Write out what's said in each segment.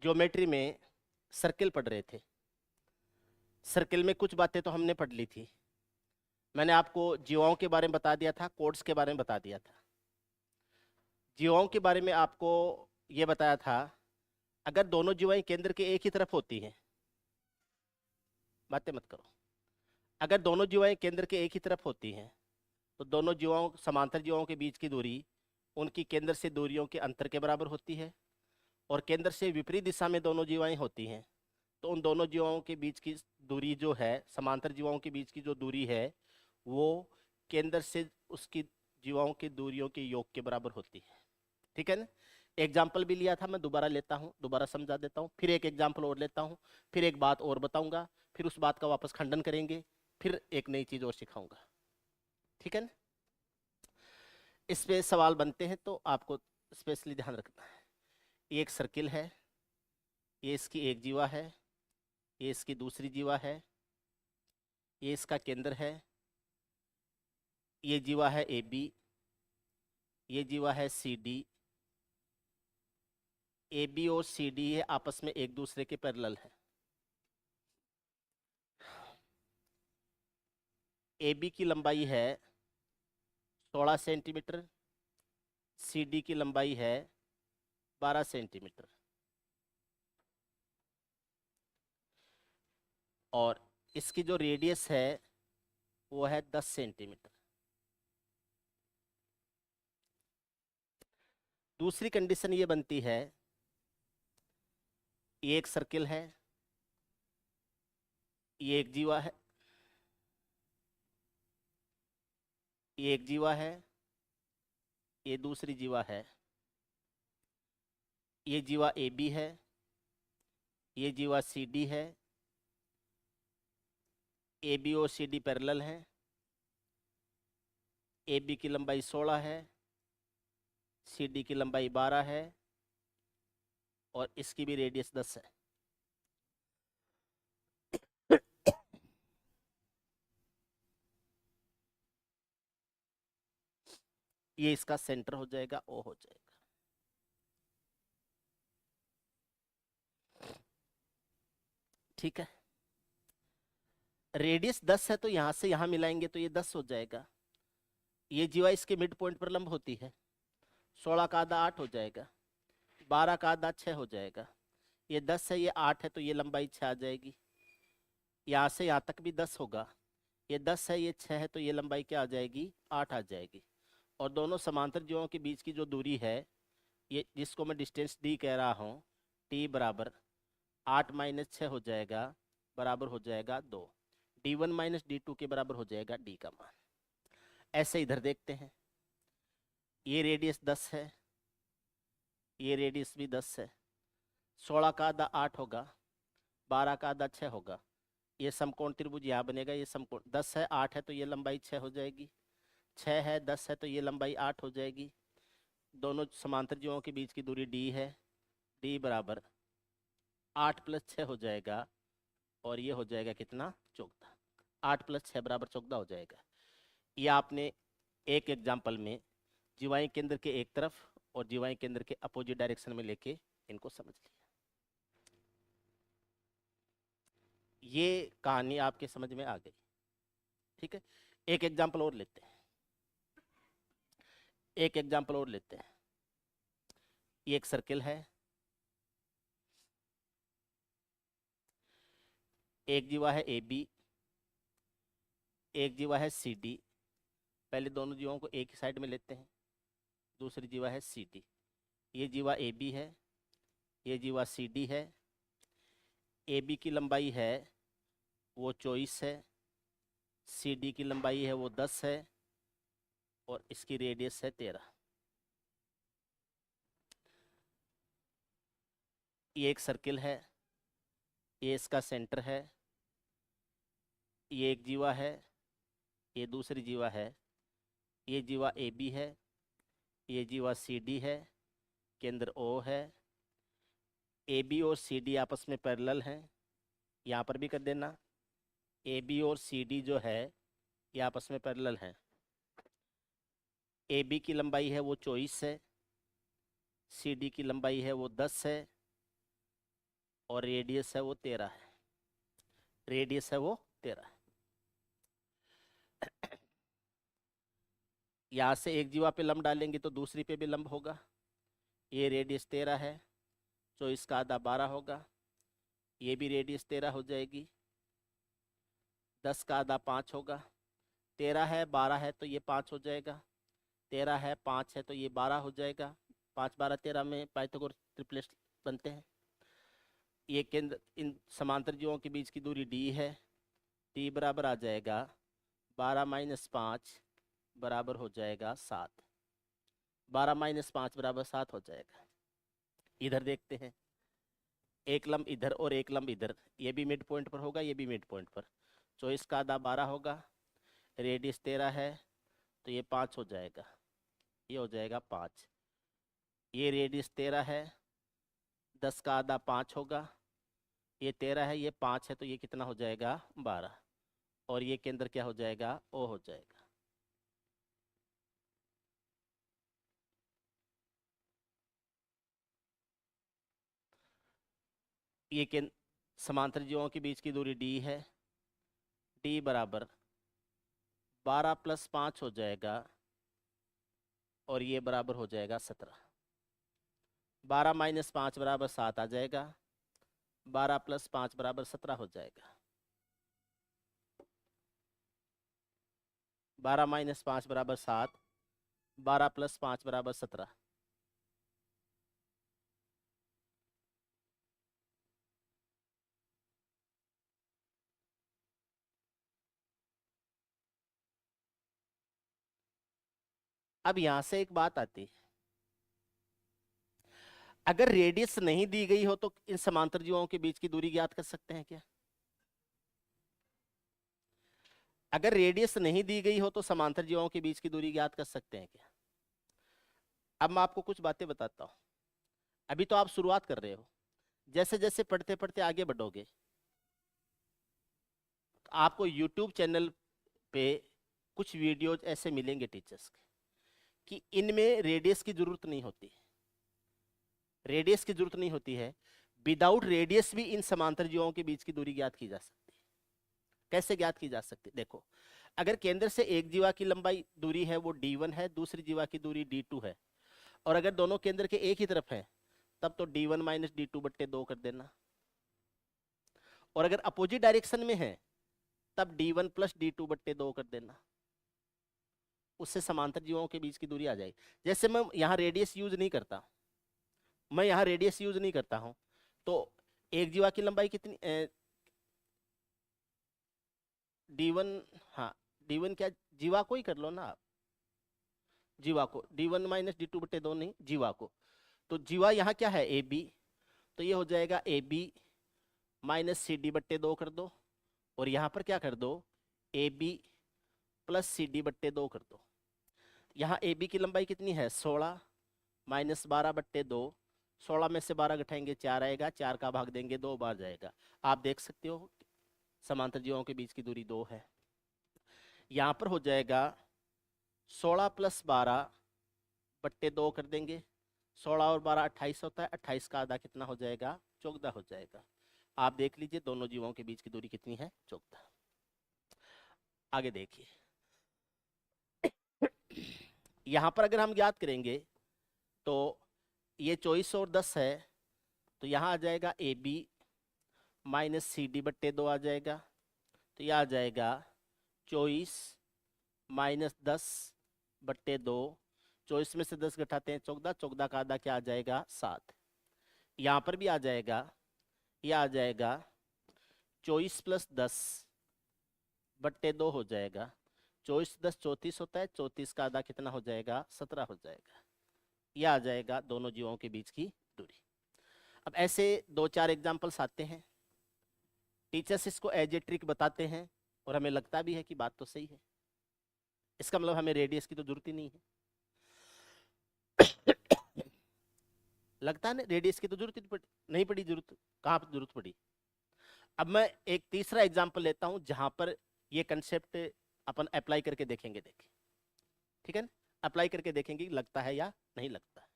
Geometry में circle पढ़ रहे थे। सर्किल में कुछ बातें तो हमने पढ़ ली थी। मैंने आपको जीवाओं के बारे में बता दिया था, कोड्स के बारे में बता दिया था। जीवाओं के बारे में आपको ये बताया था, अगर दोनों जीवाएं केंद्र के एक ही तरफ होती हैं, बातें मत करो, अगर दोनों जीवाएं केंद्र के एक ही तरफ होती हैं तो दोनों जीवाओं समांतर जीवाओं के बीच की दूरी उनकी केंद्र से दूरियों के अंतर के बराबर होती है। और केंद्र से विपरीत दिशा में दोनों जीवाएं होती हैं तो उन दोनों जीवाओं के बीच की दूरी जो है, समांतर जीवाओं के बीच की जो दूरी है, वो केंद्र से उसकी जीवाओं की दूरियों के योग के बराबर होती है। ठीक है ना। एग्जाम्पल भी लिया था, मैं दोबारा लेता हूँ, दोबारा समझा देता हूँ, फिर एक एग्जाम्पल और लेता हूँ, फिर एक बात और बताऊंगा, फिर उस बात का वापस खंडन करेंगे, फिर एक नई चीज और सिखाऊंगा। ठीक है ना। इस पे सवाल बनते हैं तो आपको स्पेशली ध्यान रखना है। ये एक सर्किल है, ये इसकी एक जीवा है, ये इसकी दूसरी जीवा है, ये इसका केंद्र है, ये जीवा है ए बी, ये जीवा है सी डी। ए बी और सी डी ये आपस में एक दूसरे के पैरेलल है। ए बी की लंबाई है 16 सेंटीमीटर, सी डी की लंबाई है 12 सेंटीमीटर, और इसकी जो रेडियस है वो है 10 सेंटीमीटर। दूसरी कंडीशन ये बनती है, ये एक सर्किल है, ये एक जीवा है, ये एक जीवा है, ये दूसरी जीवा है, ये जीवा ए बी है, ये जीवा सी डी है, ए बी और सी डी पैरेलल है, ए बी की लंबाई 16 है, सी डी की लंबाई 12 है, और इसकी भी रेडियस 10 है। ये इसका सेंटर हो जाएगा, ओ हो जाएगा। ठीक है। रेडियस 10 है तो यहां से यहां मिलाएंगे तो ये 10 हो जाएगा। ये जीवा इसके मिड पॉइंट पर लंब होती है, 16 का आधा 8 हो जाएगा, 12 का आधा 6 हो जाएगा। ये 10 है, ये 8 है, तो ये लंबाई 6 आ जाएगी। यहाँ से यहाँ तक भी 10 होगा, ये 10 है, ये 6 है, तो ये लंबाई क्या आ जाएगी, 8 आ जाएगी। और दोनों समांतर जीवों के बीच की जो दूरी है, ये जिसको मैं डिस्टेंस डी कह रहा हूँ, टी बराबर 8 माइनस 6 हो जाएगा, बराबर हो जाएगा 2। D1 माइनस D2 के बराबर हो जाएगा डी का मान। ऐसे इधर देखते हैं, ये रेडियस 10 है, ये रेडियस भी 10 है, 16 का आधा 8 होगा, 12 का आधा 6 होगा। ये समकोण त्रिभुज यहाँ बनेगा, ये समकोण 10 है 8 है तो ये लंबाई 6 हो जाएगी, 6 है 10 है तो ये लंबाई 8 हो जाएगी। दोनों समांतर जीवों के बीच की दूरी d है, d बराबर 8 प्लस 6 हो जाएगा, और ये हो जाएगा कितना, 14। 8 प्लस 6 बराबर 14 हो जाएगा। ये आपने एक एग्जाम्पल में जीवाएं केंद्र के एक तरफ और जीवाएं केंद्र के अपोजिट डायरेक्शन में लेके इनको समझ लिया। ये कहानी आपके समझ में आ गई। ठीक है। एक एग्जाम्पल और लेते हैं, एक एग्जाम्पल और लेते हैं। ये एक सर्किल है, एक जीवा है ए बी, एक जीवा है सी डी। पहले दोनों जीवों को एक ही साइड में लेते हैं। दूसरी जीवा है सी डी। ये जीवा ए बी है, ये जीवा सी डी है। ए बी की लंबाई है वो 24 है, सी डी की लंबाई है वो 10 है, और इसकी रेडियस है 13। ये एक सर्किल है, ये इसका सेंटर है, ये एक जीवा है, ये दूसरी जीवा है, ये जीवा ए बी है, ये जीवा सी डी है, केंद्र ओ है। ए बी और सी डी आपस में पैरेलल हैं, यहाँ पर भी कर देना। ए बी और सी डी जो है ये आपस में पैरेलल हैं। ए बी की लंबाई है वो 24 है, सी डी की लंबाई है वो 10 है, और रेडियस है वो 13 है, रेडियस है वो 13 है। यहाँ से एक जीवा पे लंब डालेंगे तो दूसरी पे भी लंब होगा। ये रेडियस 13 है, तो इसका आधा 12 होगा। ये भी रेडियस 13 हो जाएगी, 10 का आधा 5 होगा। 13 है 12 है तो ये 5 हो जाएगा, 13 है 5 है तो ये 12 हो जाएगा। 5 12 13 में पाइथागोरस ट्रिपलेट बनते हैं। ये केंद्र इन समांतर जीवों के बीच की दूरी d है, d बराबर आ जाएगा 12 माइनस 5 बराबर हो जाएगा 7। 12 माइनस 5 बराबर 7 हो जाएगा। इधर देखते हैं, एक लंब इधर और एक लंब इधर, ये भी मिड पॉइंट पर होगा, ये भी मिड पॉइंट पर। 24 का आधा 12 होगा, रेडियस 13 है तो ये 5 हो जाएगा, ये हो जाएगा 5। ये रेडियस 13 है, 10 का आधा 5 होगा, ये 13 है, ये 5 है तो ये कितना हो जाएगा 12। और ये केंद्र क्या हो जाएगा, ओ हो जाएगा। ये केंद्र समांतर जीवों के बीच की दूरी d है, d बराबर 12 प्लस 5 हो जाएगा और ये बराबर हो जाएगा 17। 12 माइनस 5 बराबर 7 आ जाएगा, 12 प्लस 5 बराबर 17 हो जाएगा। 12 माइनस 5 बराबर 7, 12 प्लस 5 बराबर 17। अब यहां से एक बात आती है, अगर रेडियस नहीं दी गई हो तो इन समांतर जीवों के बीच की दूरी ज्ञात कर सकते हैं क्या? अगर रेडियस नहीं दी गई हो तो समांतर जीवों के बीच की दूरी ज्ञात कर सकते हैं क्या? अब मैं आपको कुछ बातें बताता हूं। अभी तो आप शुरुआत कर रहे हो, जैसे जैसे पढ़ते पढ़ते आगे बढ़ोगे, आपको YouTube चैनल पे कुछ वीडियोज ऐसे मिलेंगे टीचर्स के कि इनमें रेडियस की जरूरत नहीं होती, रेडियस की जरूरत नहीं होती है। विदाउट रेडियस भी इन समांतर जीवों के बीच की दूरी ज्ञात की जा सकती है। कैसे ज्ञात की जा सकती है? देखो, अगर केंद्र से एक जीवा की लंबाई दूरी है वो d1 है, दूसरी जीवा की दूरी d2 है, और अगर दोनों केंद्र के एक ही तरफ है तब तो d1 माइनस d2 बट्टे 2 कर देना। और अगर अपोजिट डायरेक्शन में है तब d1 प्लस d2 बट्टे 2 कर देना। उससे समांतर जीवों के बीच की दूरी आ जाएगी। जैसे मैं यहाँ रेडियस यूज नहीं करता, मैं यहाँ रेडियस यूज नहीं करता हूं, तो एक जीवा की लंबाई कितनी d1, हाँ d1 क्या, जीवा को ही कर लो ना आप, जीवा को d1 माइनस d2 बटे 2 नहीं, जीवा को। तो जीवा यहाँ क्या है ab, तो ये हो जाएगा ab माइनस सी डी बट्टे 2 कर दो, और यहाँ पर क्या कर दो, ab प्लस सी डी बट्टे 2 कर दो। यहाँ ab की लंबाई कितनी है 16 माइनस 12 बट्टे 2, 16 में से 12 घटाएंगे 4 आएगा, 4 का भाग देंगे 2 बार जाएगा। आप देख सकते हो समांतर जीवों के बीच की दूरी 2 है। यहाँ पर हो जाएगा 16 प्लस 12 बट्टे 2 कर देंगे, 16 और 12 28 होता है, 28 का आधा कितना हो जाएगा 14 हो जाएगा। आप देख लीजिए दोनों जीवों के बीच की दूरी कितनी है 14। आगे देखिए, यहाँ पर अगर हम ज्ञात करेंगे तो ये 24 और 10 है, तो यहाँ आ जाएगा A B minus C D बट्टे 2 आ जाएगा, तो यह आ जाएगा 24 माइनस 10 बट्टे 2, 24 में से 10 घटाते हैं 14, 14 का आधा क्या आ जाएगा 7। यहाँ पर भी आ जाएगा, यह आ जाएगा 24 प्लस 10 बट्टे 2 हो जाएगा, 24 10 34 होता है, 34 का आधा कितना हो जाएगा 17 हो जाएगा। यह आ जाएगा दोनों जीवों के बीच की दूरी। अब ऐसे 2-4 एग्जाम्पल्स आते हैं, टीचर्स इसको एज ए ट्रिक बताते हैं और हमें लगता भी है कि बात तो सही है। इसका मतलब हमें रेडियस की तो जरूरत ही नहीं है। लगता है ना, रेडियस की तो जरूरत नहीं पड़ी, जरूरत कहाँ पर जरूरत पड़ी। अब मैं एक तीसरा एग्जाम्पल लेता हूं जहां पर ये कंसेप्ट अपन अप्लाई करके देखेंगे, ठीक है ना, अप्लाई करके देखेंगे लगता है या नहीं लगता।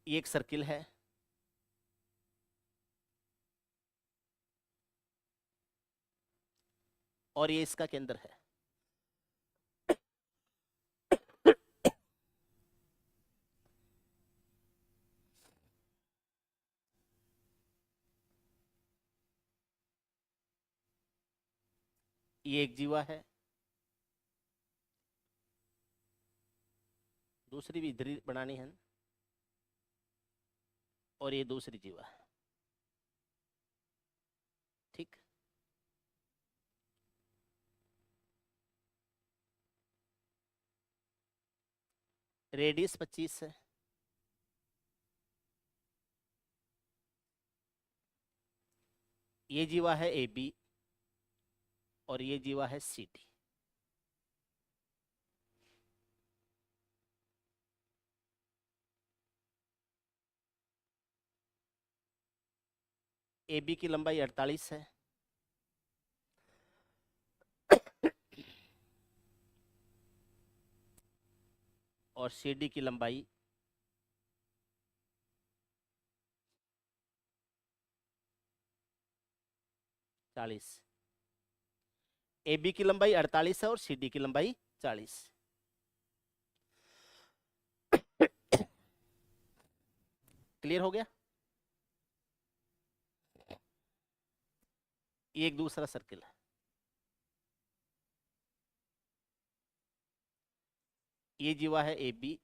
ये एक सर्किल है, और ये इसका केंद्र है। ये एक जीवा है, दूसरी भी इधर ही बनानी है, और ये दूसरी जीवा है। ठीक, रेडियस 25 है, ये जीवा है ए बी और ये जीवा है सी डी। ए बी की लंबाई 48 है, और सी डी की लंबाई 40। ए बी की लंबाई 48 है और सी डी की लंबाई 40। क्लियर हो गया? ये एक दूसरा सर्किल है, ये जीवा है ए बी,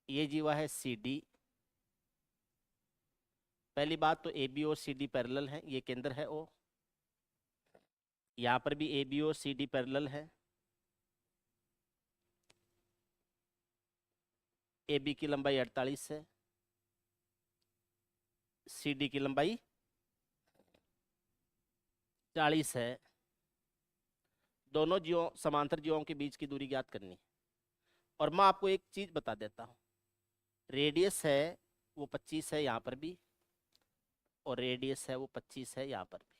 ये जीवा है सी डी। पहली बात तो ए बी और सी डी पैरेलल है, ये केंद्र है ओ। यहां पर भी ए बी और सी डी पैरेलल है, ए बी की लंबाई 48 है, सी डी की लंबाई 40 है। दोनों जीवों, समांतर जीवों के बीच की दूरी ज्ञात करनी है। और मैं आपको एक चीज बता देता हूं, रेडियस है वो 25 है यहां पर भी, और रेडियस है वो 25 है यहां पर भी।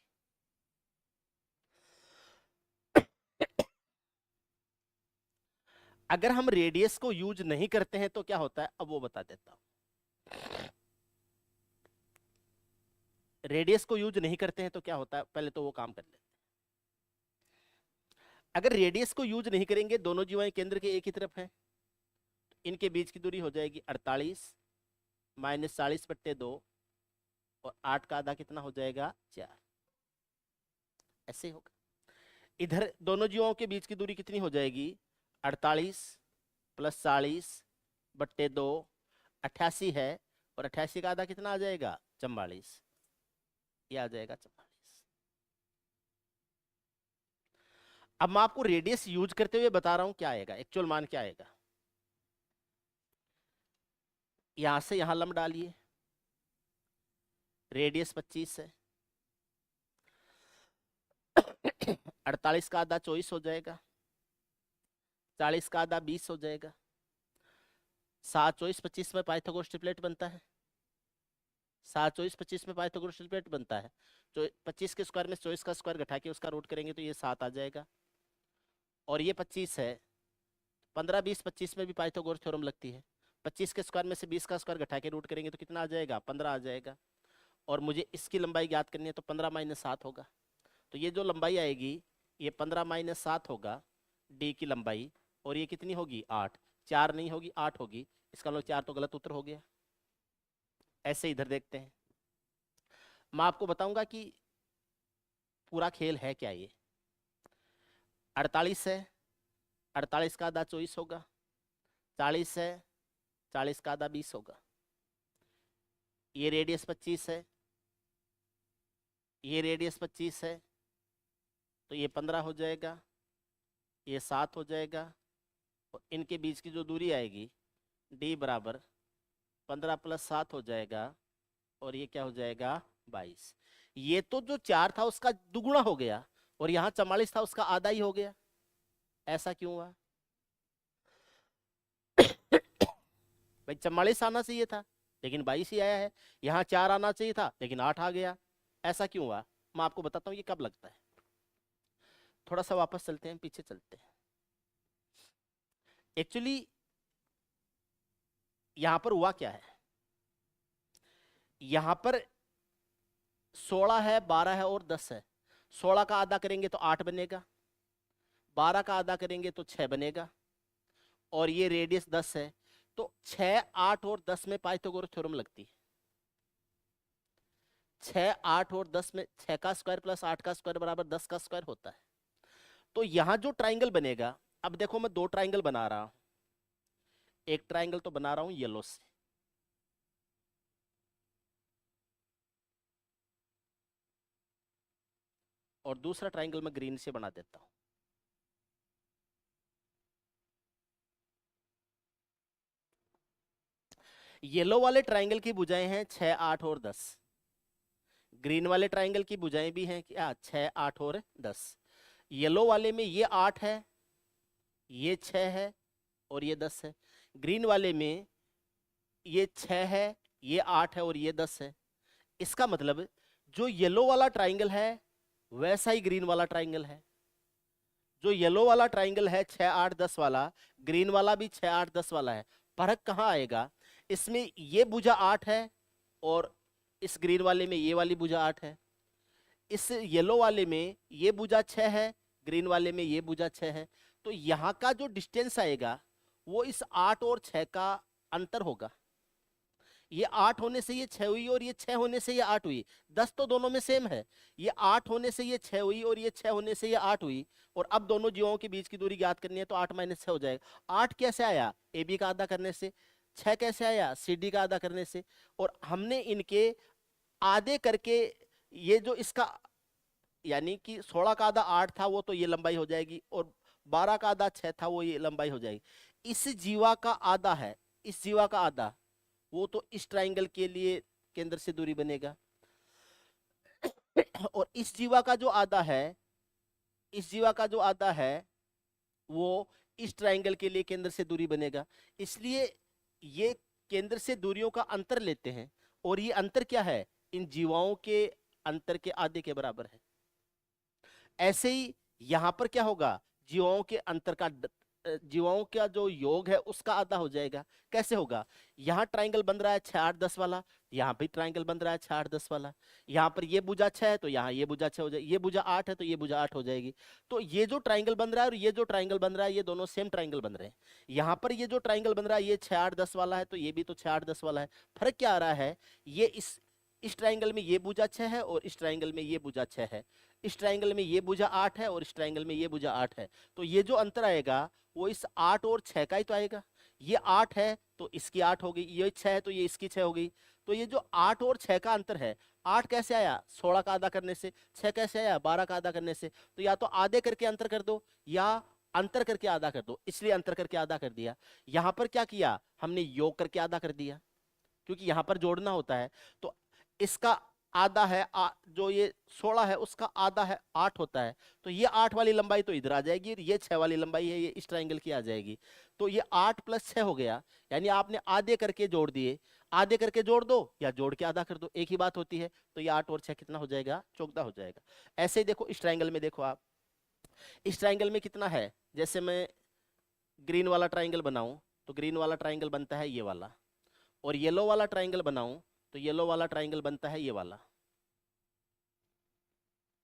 अगर हम रेडियस को यूज नहीं करते हैं तो क्या होता है, अब वो बता देता हूं। रेडियस को यूज नहीं करते हैं तो क्या होता है, पहले तो वो काम कर लेते हैं। अगर रेडियस को यूज नहीं करेंगे, दोनों जीवाएं केंद्र के एक ही तरफ है, इनके बीच की दूरी हो जाएगी 48 माइनस 40/2, और 8 का आधा कितना हो जाएगा, 4। ऐसे होगा। इधर दोनों जीवों के बीच की दूरी कितनी हो जाएगी, 48 + 40/2, 88 है, और 88 का आधा कितना आ जाएगा, 44। ये आ जाएगा 44। अब मैं आपको रेडियस यूज करते हुए बता रहा हूं क्या आएगा, एक्चुअल मान क्या आएगा। यहां से यहां लंब डालिए, रेडियस 25 है, 48 का आधा 24 हो जाएगा, 40 का आधा 20 हो जाएगा। 7, 24, 25 में पाइथागोरस ट्रिपलेट बनता है। 7, 24, 25 में पाइथागोरस ट्रिपलेट बनता है। तो 25 के स्क्वायर में 24 का स्क्वायर घटा के उसका रूट करेंगे तो ये 7 आ जाएगा। और ये 25 है, 15, 20, 25 में भी पाइथागोरस थ्योरम लगती है। 25 के स्क्वायर में से 20 का स्क्वायर घटा के रूट करेंगे तो कितना आ जाएगा, 15 आ जाएगा। और मुझे इसकी लंबाई ज्ञात करनी है तो 15 - 7 होगा। तो ये जो लंबाई आएगी ये 15 - 7 होगा, डी की लंबाई। और ये कितनी होगी, 8। 4 नहीं होगी, 8 होगी। इसका मतलब 4 तो गलत उत्तर हो गया। ऐसे इधर देखते हैं, मैं आपको बताऊंगा कि पूरा खेल है क्या। ये 48 है, 48 का आधा 24 होगा, 40 है, 40 का आधा 20 होगा। ये रेडियस 25 है, ये रेडियस 25 है, तो ये 15 हो जाएगा, ये 7 हो जाएगा। और इनके बीच की जो दूरी आएगी d बराबर 15 + 7 हो जाएगा, और ये क्या हो जाएगा, 22। ये तो जो 4 था उसका दुगुना हो गया, और यहाँ 44 था उसका आधा ही हो गया। ऐसा क्यों हुआ भाई? 44 आना चाहिए था लेकिन 22 ही आया है। यहाँ 4 आना चाहिए था लेकिन 8 आ गया। ऐसा क्यों हुआ, मैं आपको बताता हूँ ये कब लगता है। थोड़ा सा वापस चलते हैं, पीछे चलते हैं। एक्चुअली यहां पर हुआ क्या है, यहां पर 16 है, 12 है और 10 है। 16 का आधा करेंगे तो 8 बनेगा, 12 का आधा करेंगे तो 6 बनेगा, और ये रेडियस 10 है। तो 6, 8 और 10 में पाइथागोरस थ्योरम लगती है। 6, 8 और 10 में 6 का स्क्वायर प्लस 8 का स्क्वायर बराबर 10 का स्क्वायर होता है। तो यहां जो ट्राइंगल बनेगा, अब देखो मैं दो ट्राइंगल बना रहा हूं। एक ट्राइंगल तो बना रहा हूं येलो से, और दूसरा ट्राइंगल मैं ग्रीन से बना देता हूं। येलो वाले ट्राइंगल की भुजाएं हैं 6, 8 और 10। ग्रीन वाले ट्राइंगल की भुजाएं भी हैं क्या, 6, 8 और 10। येलो वाले में ये 8 है, ये 6 है और ये 10 है। ग्रीन वाले में ये 6 है, ये 8 है और ये 10 है। इसका मतलब जो येलो वाला ट्राइंगल है वैसा ही ग्रीन वाला ट्राइंगल है। जो येलो वाला ट्राइंगल है 6, 8, 10 वाला, ग्रीन वाला भी 6, 8, 10 वाला है। फर्क कहाँ आएगा, इसमें ये भुजा 8 है और इस ग्रीन वाले में ये वाली भुजा 8 है। इस येलो वाले में ये भुजा 6 है, ग्रीन वाले में ये भुजा 6 है। तो यहाँ का जो डिस्टेंस आएगा वो इस 8 और 6 का अंतर होगा। ये 8 होने से ये 6 हुई और ये 6 होने से ये 8 हुई। 10 तो दोनों में सेम है। ये 8 होने से ये 6 हुई और ये 6 होने से ये 8 हुई। और अब दोनों जीवों के बीच की दूरी ज्ञात करनी है, तो 8 - 6 हो जाएगा। 8 कैसे आया, ए बी का आधा करने से। 6 कैसे आया, सी डी का आधा करने से। और हमने इनके आधे करके, ये जो इसका यानी कि 16 का आधा 8 था वो तो ये लंबाई हो जाएगी, और 12 का आधा 6 था वो ये लंबाई हो जाएगी। इस जीवा का आधा है, इस जीवा का आधा, वो तो इस ट्राइंगल के लिए केंद्र से दूरी बनेगा। और इस जीवा का जो आधा है, इस जीवा का जो आधा है वो इस ट्राइंगल के लिए केंद्र से दूरी बनेगा। इसलिए ये केंद्र से दूरियों का अंतर लेते हैं, और ये अंतर क्या है, इन जीवाओं के अंतर के आधे के बराबर है। ऐसे ही यहां पर क्या होगा, जीवाओं के अंतर का जीवाओं का जो योग है उसका आधा हो जाएगा। कैसे होगा, यहाँ ट्राइंगल बन रहा है 6, 8, 10 वाला, यहाँ भी ट्राइंगल बन रहा है 6, 8, 10 वाला। यहाँ पर ये भुजा 6 है तो यहाँ ये भुजा 6 हो जाएगी, ये भुजा 8 है तो ये भुजा 8 हो जाएगी। तो ये जो ट्राइंगल बन रहा है और ये जो ट्राइंगल बन रहा है, ये दोनों सेम ट्राइंगल बन रहे हैं। यहाँ पर ये जो ट्राइंगल बन रहा है ये 6, 8, 10 वाला है, तो ये भी तो 6, 8, 10 वाला है। फर्क क्या आ रहा है, ये इस ट्राइंगल में ये भुजा 6 है और इस ट्राइंगल में ये भुजा 6 है। इस ट्राइंगल में ये भुजा 8 है और इस ट्राइंगल में ये भुजा 8 है। तो ये जो अंतर आएगा वो इस 8 और 6 का ही तो आएगा। ये 8 है तो इसकी 8 हो गई, ये 6 है तो ये इसकी 6 हो गई। तो ये जो 8 और 6 का अंतर है, 8 कैसे आया, 16 का आधा करने से। 6 कैसे आया, 12 का आधा करने से। तो या तो आधे करके अंतर कर दो या अंतर करके आधा कर दो, इसलिए अंतर करके आधा कर दिया। यहां पर क्या किया हमने, योग करके आधा कर दिया, क्योंकि यहां पर जोड़ना होता है। तो इसका आधा है जो ये 16 है उसका आधा है 8 होता है। तो ये 8 वाली लंबाई तो इधर आ जाएगी, ये 6 वाली लंबाई है ये इस ट्राइंगल की आ जाएगी। तो ये 8 + 6 हो गया, यानी आपने आधे करके जोड़ दिए। आधे करके जोड़ दो या जोड़ के आधा कर दो, एक ही बात होती है। तो ये 8 और 6 कितना हो जाएगा, 14 हो जाएगा। ऐसे ही देखो इस ट्राइंगल में, देखो आप इस ट्राइंगल में कितना है। जैसे मैं ग्रीन वाला ट्राइंगल बनाऊं तो ग्रीन वाला ट्राइंगल बनता है ये वाला, और येलो वाला ट्राइंगल बनाऊं तो येलो वाला ट्राइंगल बनता है ये वाला,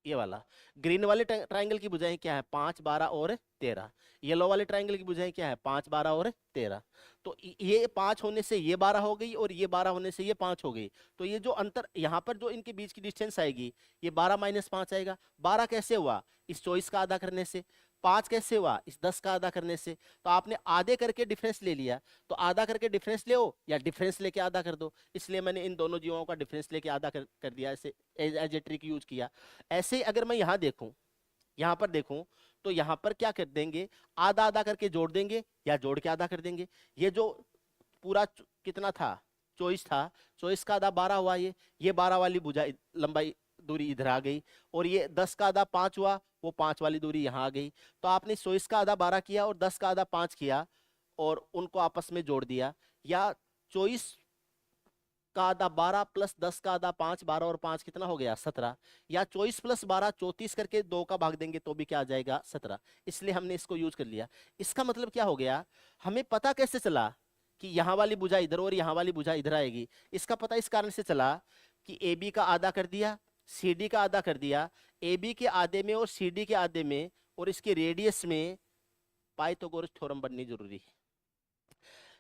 ये वाला। ग्रीन वाले ट्राइंगल की भुजाएं क्या है, 5, 12 और 13। येलो वाले ट्राइंगल की भुजाएं क्या है, 5, 12 और 13। तो ये 5 होने से ये 12 हो गई और ये 12 होने से ये 5 हो गई। तो ये जो अंतर यहाँ पर जो इनके बीच की डिस्टेंस आएगी, ये 12 - 5 आएगा। 12 कैसे हुआ, इस 24 का आधा करने से। 5 कैसे हुआ, इस 10 का आधा करने से। तो आपने आधे करके डिफरेंस ले लिया, तो आधा करके डिफरेंस ले या डिफरेंस लेके आधा कर दो। इसलिए मैंने इन दोनों जीवों का डिफरेंस लेके आधा कर दिया, ऐसे एज ए ट्रिक यूज किया। ऐसे ही अगर मैं यहाँ देखूं, यहाँ पर देखूं, तो यहाँ पर क्या कर देंगे, आधा आधा करके जोड़ देंगे या जोड़ के आधा कर देंगे। ये जो पूरा कितना था, 24 था, 24 का आधा 12 हुआ। ये 12 वाली भुजा लंबाई दूरी इधर आ गई, और ये 10 का आधा 5 हुआ, वो 5 वाली दूरी यहाँ आ गई। तो आपने 24 का आधा 12 किया और 10 का आधा 5 किया और उनको आपस में जोड़ दिया। या 24 का आधा 12 + 10 का आधा 5, 12 और 5 कितना हो गया, 17। या 24 + 12 34 करके 2 का भाग देंगे तो भी क्या आ जाएगा, 17। इसलिए हमने इसको यूज कर लिया। इसका मतलब क्या हो गया, हमें पता कैसे चला कि यहाँ वाली भुजा इधर और यहाँ वाली भुजा इधर आएगी। इसका पता इस कारण से चला कि ए बी का आधा कर दिया सी डी का आधा कर दिया, ए बी के आधे में और सी डी के आधे में और इसके रेडियस में पाइथागोरस थ्योरम बननी जरूरी है।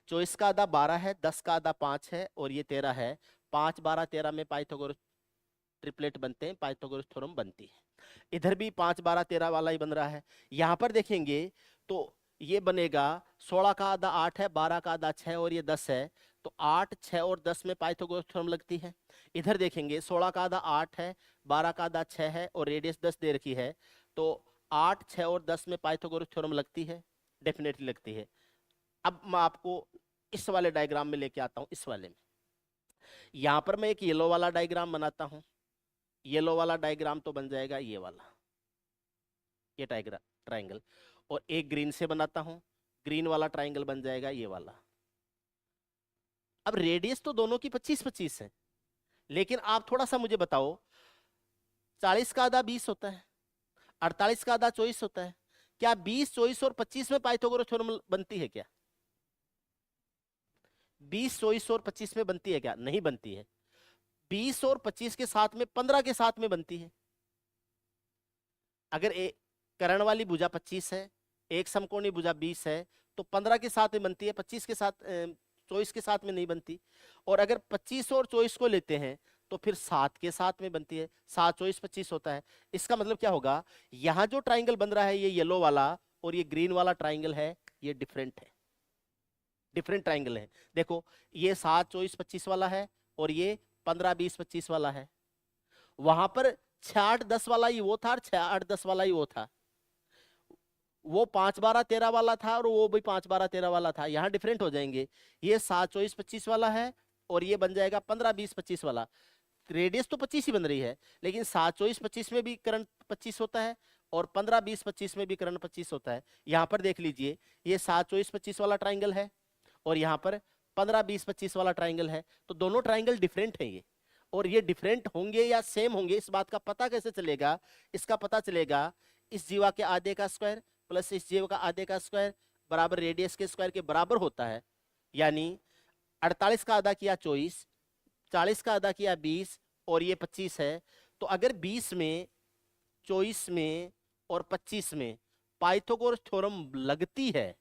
24 का आधा 12 है, 10 का आधा 5 है और ये 13 है। 5 12 13 में पाइथागोरस ट्रिपलेट बनते हैं, पाइथागोरस थ्योरम बनती है। इधर भी 5 12 13 वाला ही बन रहा है। यहां पर देखेंगे तो ये बनेगा 16 का आधा 8 है, 12 का आधा 6 और ये 10 है, तो 8 6 और 10 में पाइथागोरस थ्योरम लगती है। इधर देखेंगे 16 का आधा 8 है, 12 का आधा 6 है और रेडियस 10 दे रखी है, तो 8 6 और 10 में पाइथागोरस थ्योरम लगती है, डेफिनेटली लगती है। अब मैं आपको इस वाले डायग्राम में लेके आता हूं। इस वाले में यहां पर मैं एक येलो वाला डायग्राम बनाता हूं। येलो वाला डायग्राम तो बन जाएगा ये वाला, ये ट्राइंगल, और एक ग्रीन से बनाता हूं, ग्रीन वाला ट्राइंगल बन जाएगा ये वाला। अब रेडियस तो दोनों की 25 25 है, लेकिन आप थोड़ा सा मुझे बताओ, 40 का आधा 20 होता है, 48 का आधा 24 होता है, क्या 20 24 और 25 में पाइथागोरस थ्योरम बनती है क्या? 20 24 और 25 में बनती है क्या? नहीं बनती है। 20 और 25 के साथ में 15 के साथ में बनती है। अगर कर्ण वाली भुजा 25 है, एक समकोणीय भुजा 20 है, तो 15 के साथ में बनती है, 25 के साथ 24 के साथ में नहीं बनती। और अगर 25 और 24 को लेते हैं तो फिर 7 के साथ में बनती है, 7 24 25 होता है। इसका मतलब क्या होगा, यहां जो ट्राइंगल बन रहा है ये येलो वाला और ये ग्रीन वाला ट्राइंगल है, ये डिफरेंट है, डिफरेंट ट्राइंगल है। देखो ये 7 24 25 वाला है और ये 15 20 25 वाला है। वहां पर 6 8 10 वाला ही वो था और 6 8 10 वाला ही वो था। वो 5 12 13 वाला था और वो भी 5 12 13 वाला था। यहाँ डिफरेंट हो जाएंगे। ये 7 24 25 वाला है और ये बन जाएगा 15 20 25 वाला। रेडियस तो 25 ही बन रही है, लेकिन 7 24 25 में भी करंट 25 होता है और 15 20 25 में भी करंट 25 होता है। यहाँ पर देख लीजिए, ये 7 24 25 वाला ट्राइंगल है और यहाँ पर 15 20 25 वाला ट्राइंगल है। तो दोनों ट्राइंगल डिफरेंट है ये, और ये डिफरेंट होंगे या सेम होंगे इस बात का पता कैसे चलेगा? इसका पता चलेगा इस जीवा के आधे का स्क्वायर प्लस इस जीवा का आधे का स्क्वायर बराबर रेडियस के स्क्वायर के बराबर होता है। यानी 48 का आधा किया 24, 40 का आधा किया 20 और ये 25 है। तो अगर 20 में 24 में और 25 में पाइथागोरस थ्योरम लगती है,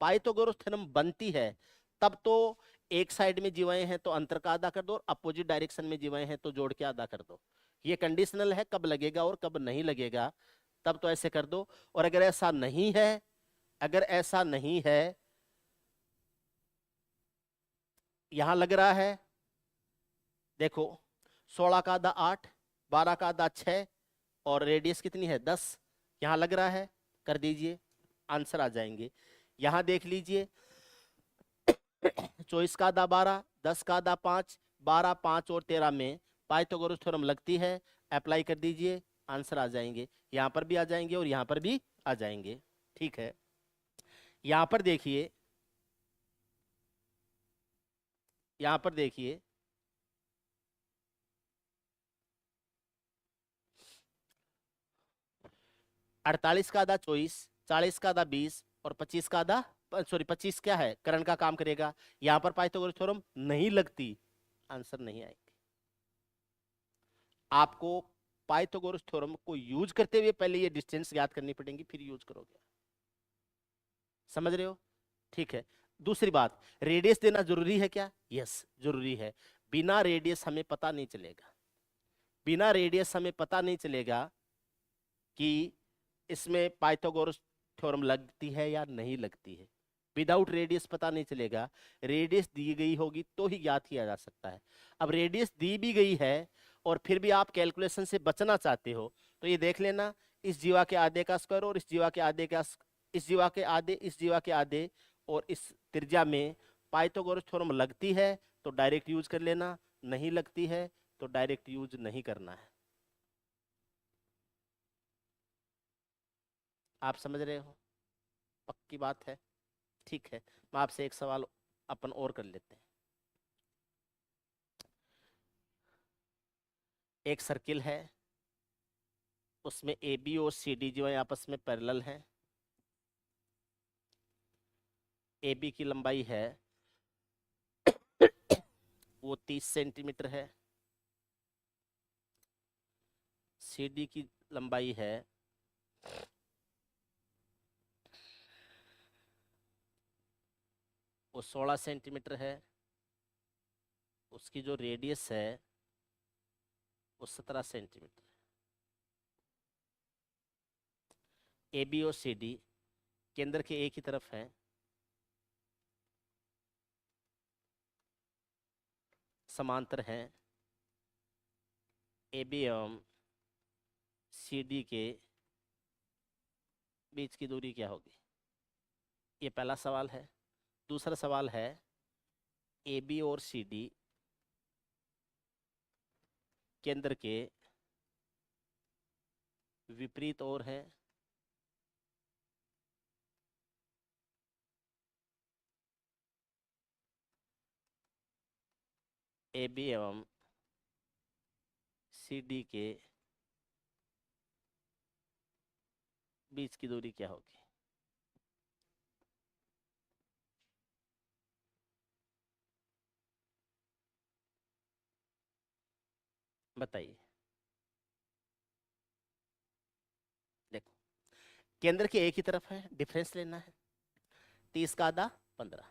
पाइथागोरस थ्योरम बनती है, तब तो एक साइड में जीवाएं हैं तो अंतर का आधा कर दो और अपोजिट डायरेक्शन में जीवाएं हैं तो जोड़ के आधा कर दो। ये कंडीशनल है, कब लगेगा और कब नहीं लगेगा, तब तो ऐसे कर दो। और अगर ऐसा नहीं है, अगर ऐसा नहीं है, यहां लग रहा है, देखो 16 का आधा 8, 12 का आधा 6 और रेडियस कितनी है 10, यहां लग रहा है, कर दीजिए, आंसर आ जाएंगे। यहां देख लीजिए 24 का आधा 12, 10 का आधा 5, 12 5 और 13 में पाइथागोरस थ्योरम लगती है, अप्लाई कर दीजिए, आंसर आ जाएंगे। यहां पर भी आ जाएंगे और यहां पर भी आ जाएंगे। ठीक है, यहां पर देखिए, यहां पर देखिए, अड़तालीस का आधा 24, 40 का आधा 20 और 25 का आधा, सॉरी 25 क्या है, करण का काम करेगा। यहां पर पाइथागोरस थ्योरम नहीं लगती, आंसर नहीं आएंगे। आपको पाइथागोरस थ्योरम को यूज करते हुए पहले ये डिस्टेंस याद करनी पड़ेगी, फिर यूज करोगे। समझ रहे हो? ठीक है। दूसरी बात, रेडियस देना जरूरी है क्या? यस जरूरी है। बिना रेडियस हमें पता नहीं चलेगा, बिना रेडियस हमें पता नहीं चलेगा कि इसमें पाइथागोरस थ्योरम लगती है या नहीं लगती है। विदाउट रेडियस पता नहीं चलेगा। रेडियस दी गई होगी तो ही याद किया जा सकता है। अब रेडियस दी भी गई है और फिर भी आप कैलकुलेशन से बचना चाहते हो, तो ये देख लेना, इस जीवा के आधे का स्क्वायर और इस जीवा के आधे का, इस जीवा के आधे, इस जीवा के आधे और इस त्रिज्या में पाइथागोरस थ्योरम लगती है तो डायरेक्ट यूज कर लेना, नहीं लगती है तो डायरेक्ट यूज नहीं करना है। आप समझ रहे हो? पक्की बात है? ठीक है, मैं आपसे एक सवाल अपन और कर लेते हैं। एक सर्किल है, उसमें ए बी और सी डी जो है आपस में पैरेलल हैं। ए बी की लंबाई है वो 30 सेंटीमीटर है, CD की लंबाई है वो 16 सेंटीमीटर है, उसकी जो रेडियस है वो 17 सेंटीमीटर है। AB और CD केंद्र के एक ही तरफ है, समांतर हैं। AB एवं CD के बीच की दूरी क्या होगी? ये पहला सवाल है। दूसरा सवाल है AB और CD केंद्र के विपरीत ओर है, AB एवं CD के बीच की दूरी क्या होगी? बताइए। देखो, केंद्र के एक ही तरफ है, डिफरेंस लेना है। 30 का आधा 15,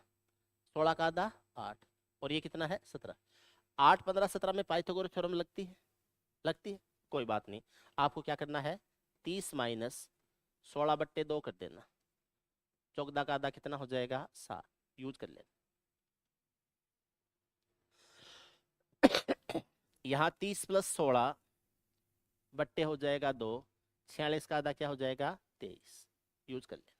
16 का आधा 8, और ये कितना है 17। 8 15 17 में पाइथागोरस थ्योरम लगती है? लगती है, कोई बात नहीं। आपको क्या करना है, 30 माइनस 16/2 कर देना। 14 का आधा कितना हो जाएगा 7, यूज कर लेना। यहाँ 30 प्लस 16 हो जाएगा 2, 46 का आधा क्या हो जाएगा 23, यूज कर लेना।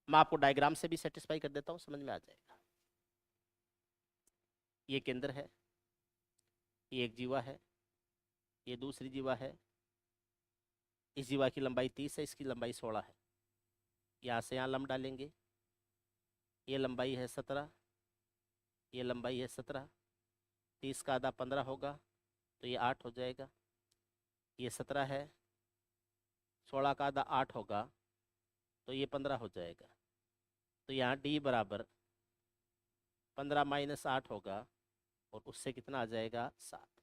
मैं आपको डायग्राम से भी सेटिस्फाई कर देता हूँ, समझ में आ जाएगा। ये केंद्र है, ये एक जीवा है, ये दूसरी जीवा है। इस जीवा की लंबाई 30 है, इसकी लंबाई 16 है। यहाँ से यहाँ लंब डालेंगे, ये लंबाई है 17, ये लंबाई है 17। 30 का आधा 15 होगा तो ये 8 हो जाएगा। ये 17 है, 16 का आधा 8 होगा तो ये 15 हो जाएगा। तो यहाँ D बराबर 15 माइनस 8 होगा, और उससे कितना आ जाएगा 7।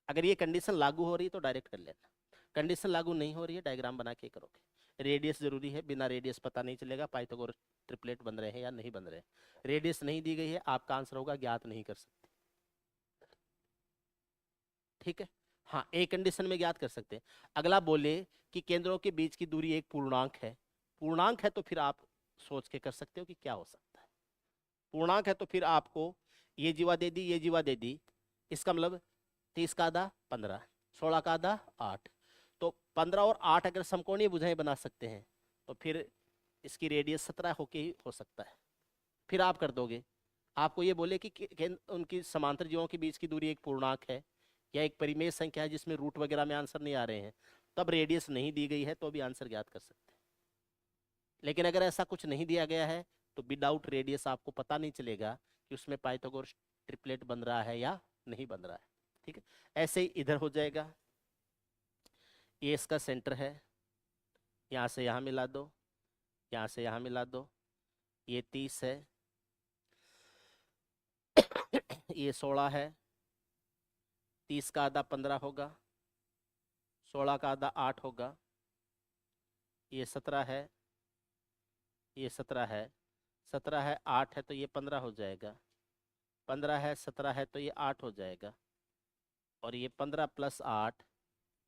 अगर ये कंडीशन लागू हो रही है तो डायरेक्ट कर लेना, कंडीशन लागू नहीं हो रही है डायग्राम बना के करोगे। रेडियस जरूरी है, बिना रेडियस पता नहीं चलेगा पाइथागोरस ट्रिपलेट बन रहे हैं या नहीं बन रहे हैं। रेडियस नहीं दी गई है, आपका आंसर होगा ज्ञात नहीं कर सकते। ठीक है, हाँ एक कंडीशन में ज्ञात कर सकते हैं। अगला बोले कि केंद्रों के बीच की दूरी एक पूर्णांक है। पूर्णांक है तो फिर आप सोच के कर सकते हो कि क्या हो सकता है। पूर्णांक है तो फिर आपको ये जीवा दे दी, ये जीवा दे दी, इसका मतलब 30 का आधा 15, 16 का आधा 8, तो 15 और 8 अगर समकोणीय भुजाएं बना सकते हैं तो फिर इसकी रेडियस 17 होके ही हो सकता है। फिर आप कर दोगे। आपको ये बोले कि उनकी समांतर जीवों के बीच की दूरी एक पूर्णांक है या एक परिमेय संख्या है जिसमें रूट वगैरह में आंसर नहीं आ रहे हैं, तब रेडियस नहीं दी गई है तो भी आंसर ज्ञात कर सकते हैं। लेकिन अगर ऐसा कुछ नहीं दिया गया है तो विदाउट रेडियस आपको पता नहीं चलेगा कि उसमें पाइथागोरस ट्रिपलेट बन रहा है या नहीं बन रहा है। ठीक है, ऐसे ही इधर हो जाएगा। ये इसका सेंटर है, यहाँ से यहाँ मिला दो, यहाँ से यहाँ मिला दो। ये 30 है, ये 16 है। 30 का आधा 15 होगा, 16 का आधा 8 होगा। ये 17 है, ये 17 है। 17 है 8 है तो ये 15 हो जाएगा। 15 है 17 है तो ये 8 हो जाएगा। और ये 15 प्लस 8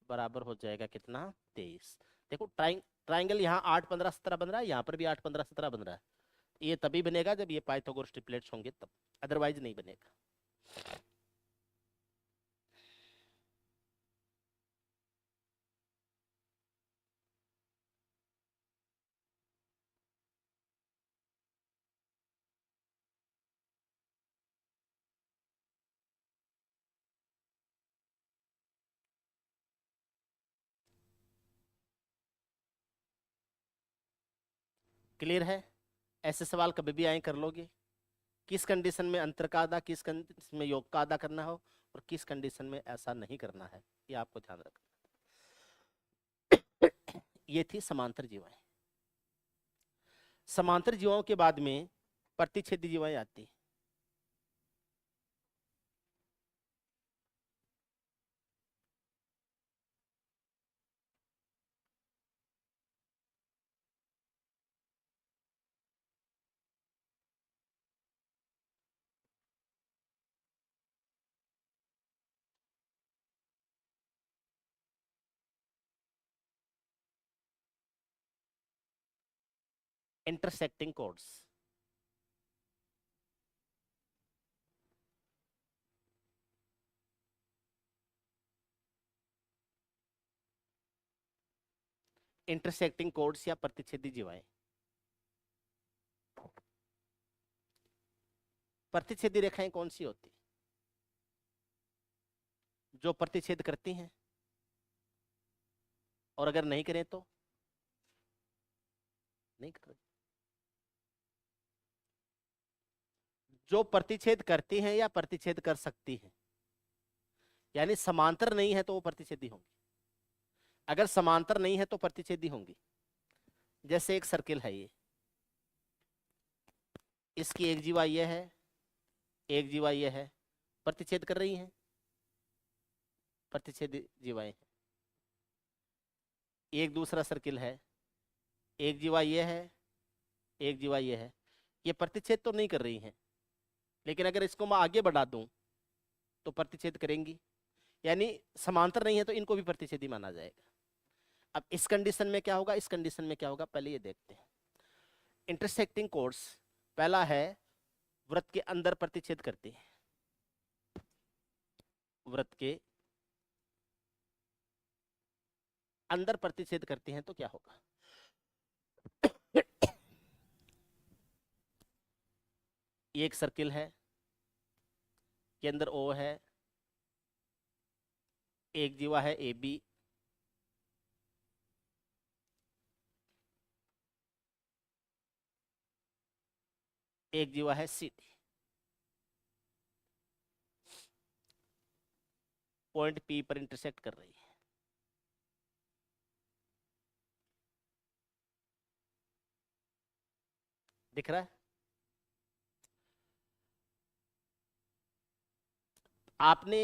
बराबर हो जाएगा कितना 23। देखो ट्राइंगल यहाँ 8 15 17 बन रहा है, यहाँ पर भी 8 15 17 बन रहा है। ये तभी बनेगा जब ये पाइथागोरस ट्रिपलेट्स होंगे तब, अदरवाइज नहीं बनेगा। क्लियर है? ऐसे सवाल कभी भी आए कर लोगे। किस कंडीशन में अंतर का आधा, किस कंडीशन में योग का आधा करना हो, और किस कंडीशन में ऐसा नहीं करना है, ये आपको ध्यान रखना। ये थी समांतर जीवाएं। समांतर जीवाओं के बाद में प्रतिच्छेदी जीवाएं आती। Intersecting codes. इंटरसेक्टिंग कोड्स या प्रतिच्छेदी जीवाएं। प्रतिच्छेदी रेखाएं कौन सी होती? जो प्रतिच्छेद करती हैं, और अगर नहीं करें तो नहीं कर। जो प्रतिच्छेद करती हैं या प्रतिच्छेद कर सकती हैं, यानी समांतर नहीं है तो वो प्रतिच्छेदी होंगी। अगर समांतर नहीं है तो प्रतिच्छेदी होंगी। जैसे एक सर्किल है, ये इसकी एक जीवा ये है, एक जीवा ये है, प्रतिच्छेद कर रही हैं, प्रतिच्छेदी जीवाएं हैं। एक दूसरा सर्किल है, एक जीवा ये है, एक जीवा ये है, ये प्रतिच्छेद तो नहीं कर रही हैं, लेकिन अगर इसको मैं आगे बढ़ा दूं तो प्रतिच्छेद करेंगी। यानी समांतर नहीं है तो इनको भी प्रतिच्छेदी माना जाएगा। अब इस कंडीशन में क्या होगा, इस कंडीशन में क्या होगा, पहले ये देखते हैं। इंटरसेक्टिंग कोड्स, पहला है वृत्त के अंदर प्रतिच्छेद करती है, वृत्त के अंदर प्रतिच्छेद करती हैं तो क्या होगा। ये एक सर्किल है, के अंदर ओ है, एक जीवा है ए बी, एक जीवा है सी डी। पॉइंट पी पर इंटरसेक्ट कर रही है। दिख रहा है? आपने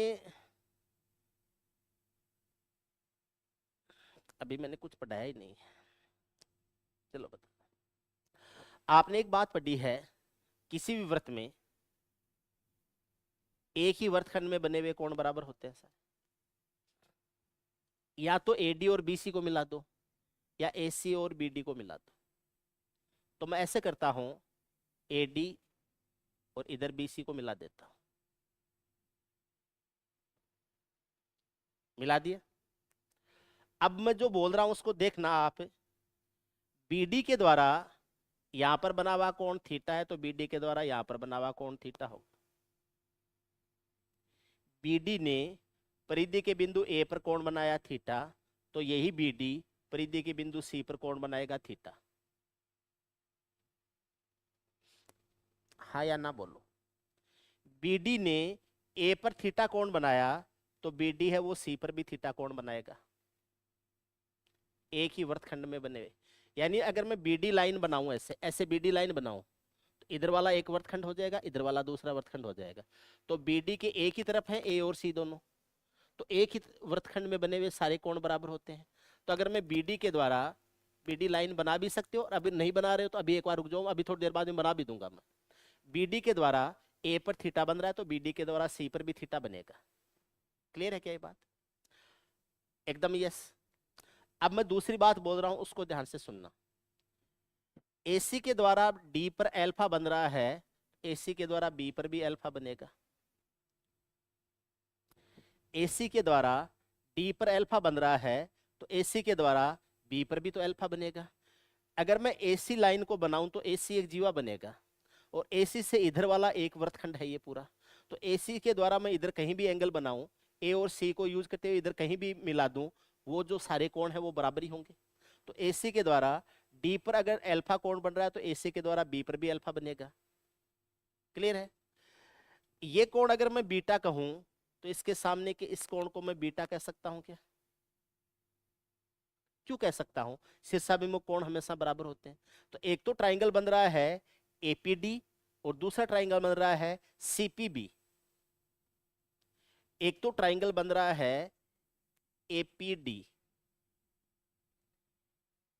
अभी मैंने कुछ पढ़ाया ही नहीं, चलो बता। आपने एक बात पढ़ी है, किसी भी वृत्त में एक ही वृत्तखंड में बने हुए कोण बराबर होते हैं सर। या तो एडी और बीसी को मिला दो, या एसी और बीडी को मिला दो। तो मैं ऐसे करता हूं, एडी और इधर बीसी को मिला देता हूं, मिला दिया। अब मैं जो बोल रहा हूं उसको देखना आप। बीडी के द्वारा यहां पर बना हुआ कोण थीटा है, तो बीडी के द्वारा यहां पर बना हुआ कोण थीटा होगा। बीडी ने परिधि के बिंदु ए पर कोण बनाया थीटा, तो यही बीडी परिधि के बिंदु सी पर कोण बनाएगा थीटा। हाँ या ना बोलो। बीडी ने ए पर थीटा कोण बनाया, तो बीडी है वो सी पर भी थीटा कोण बनाएगा। एक ही वृत्तखंड में बने हुए, यानी अगर मैं बीडी लाइन बनाऊं, ऐसे ऐसे बीडी लाइन बनाऊं, तो इधर वाला एक वृत्तखंड हो जाएगा, इधर वाला दूसरा वृत्तखंड हो जाएगा। तो बीडी के एक ही तरफ है ए और सी दोनों, तो एक ही वृत्तखंड में बने हुए सारे कोण बराबर होते हैं। तो अगर मैं बीडी के द्वारा, बीडी लाइन बना भी सकते हो, और अभी नहीं बना रहे हो तो अभी एक बार रुक जाओ, अभी थोड़ी देर बाद में बना भी दूंगा मैं। बीडी के द्वारा ए पर थीटा बन रहा है, तो बीडी के द्वारा सी पर भी थीटा बनेगा। क्लियर है क्या ये बात? एकदम यस। अब मैं दूसरी बात बोल रहा हूं, उसको ध्यान से सुनना। एसी के द्वारा डी पर अल्फा बन रहा है, एसी के द्वारा बी पर भी अल्फा बनेगा। एसी के द्वारा डी पर अल्फा बन रहा है, तो एसी के द्वारा बी पर भी तो अल्फा बनेगा। अगर मैं एसी लाइन को बनाऊं तो एसी एक जीवा बनेगा, और एसी से इधर वाला एक वृत्तखंड है ये पूरा। तो एसी के द्वारा मैं इधर कहीं भी एंगल बनाऊं, ए और सी को यूज करते हुए इधर कहीं भी मिला दूं, वो जो सारे कोण है वो बराबर ही होंगे। तो एसी के द्वारा डी पर अगर अल्फा कोण बन रहा है, तो एसी के द्वारा बी पर भी अल्फा बनेगा। क्लियर है? ये कोण अगर मैं बीटा कहूं, तो इसके सामने के इस कोण को मैं बीटा कह सकता हूं क्या? क्यों कह सकता हूं? शीर्षाभिमुख कोण हमेशा बराबर होते हैं। तो एक तो ट्राइंगल बन रहा है एपीडी, और दूसरा ट्राइंगल बन रहा है सीपीबी। एक तो ट्राइंगल बन रहा है APD,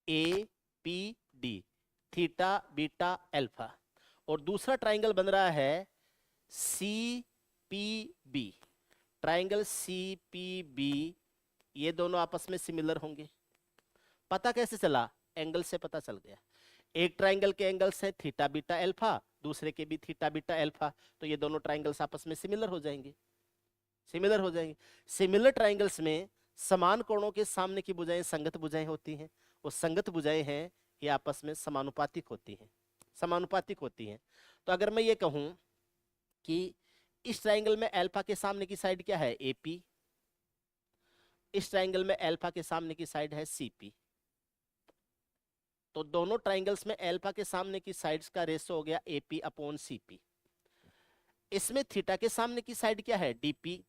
APD theta beta alpha, और दूसरा ट्राइंगल बन रहा है सीपीबी। ट्राइंगल सीपीबी, ये दोनों आपस में सिमिलर होंगे। पता कैसे चला? एंगल से पता चल गया। एक ट्राइंगल के एंगल्स है थीटा बीटा अल्फा, दूसरे के भी थीटा बीटा अल्फा, तो ये दोनों ट्राइंगल्स आपस में सिमिलर हो जाएंगे, सिमिलर हो जाएंगे। सिमिलर ट्राइंगल्स में समान कोणों के सामने की भुजाएं संगत भुजाएं होती हैं, वो संगत भुजाएं हैं ये आपस में समानुपातिक होती हैं, समानुपातिक होती हैं। तो अगर मैं ये कहूं कि इस ट्राइंगल में अल्फा के सामने की साइड क्या है एपी, इस ट्राइंगल में अल्फा के सामने की साइड है सीपी, तो दोनों ट्राइंगल्स में अल्फा के सामने की साइड्स का रेशो हो गया एपी अपॉन सीपी। इसमें थीटा के सामने की साइड क्या है डीपी,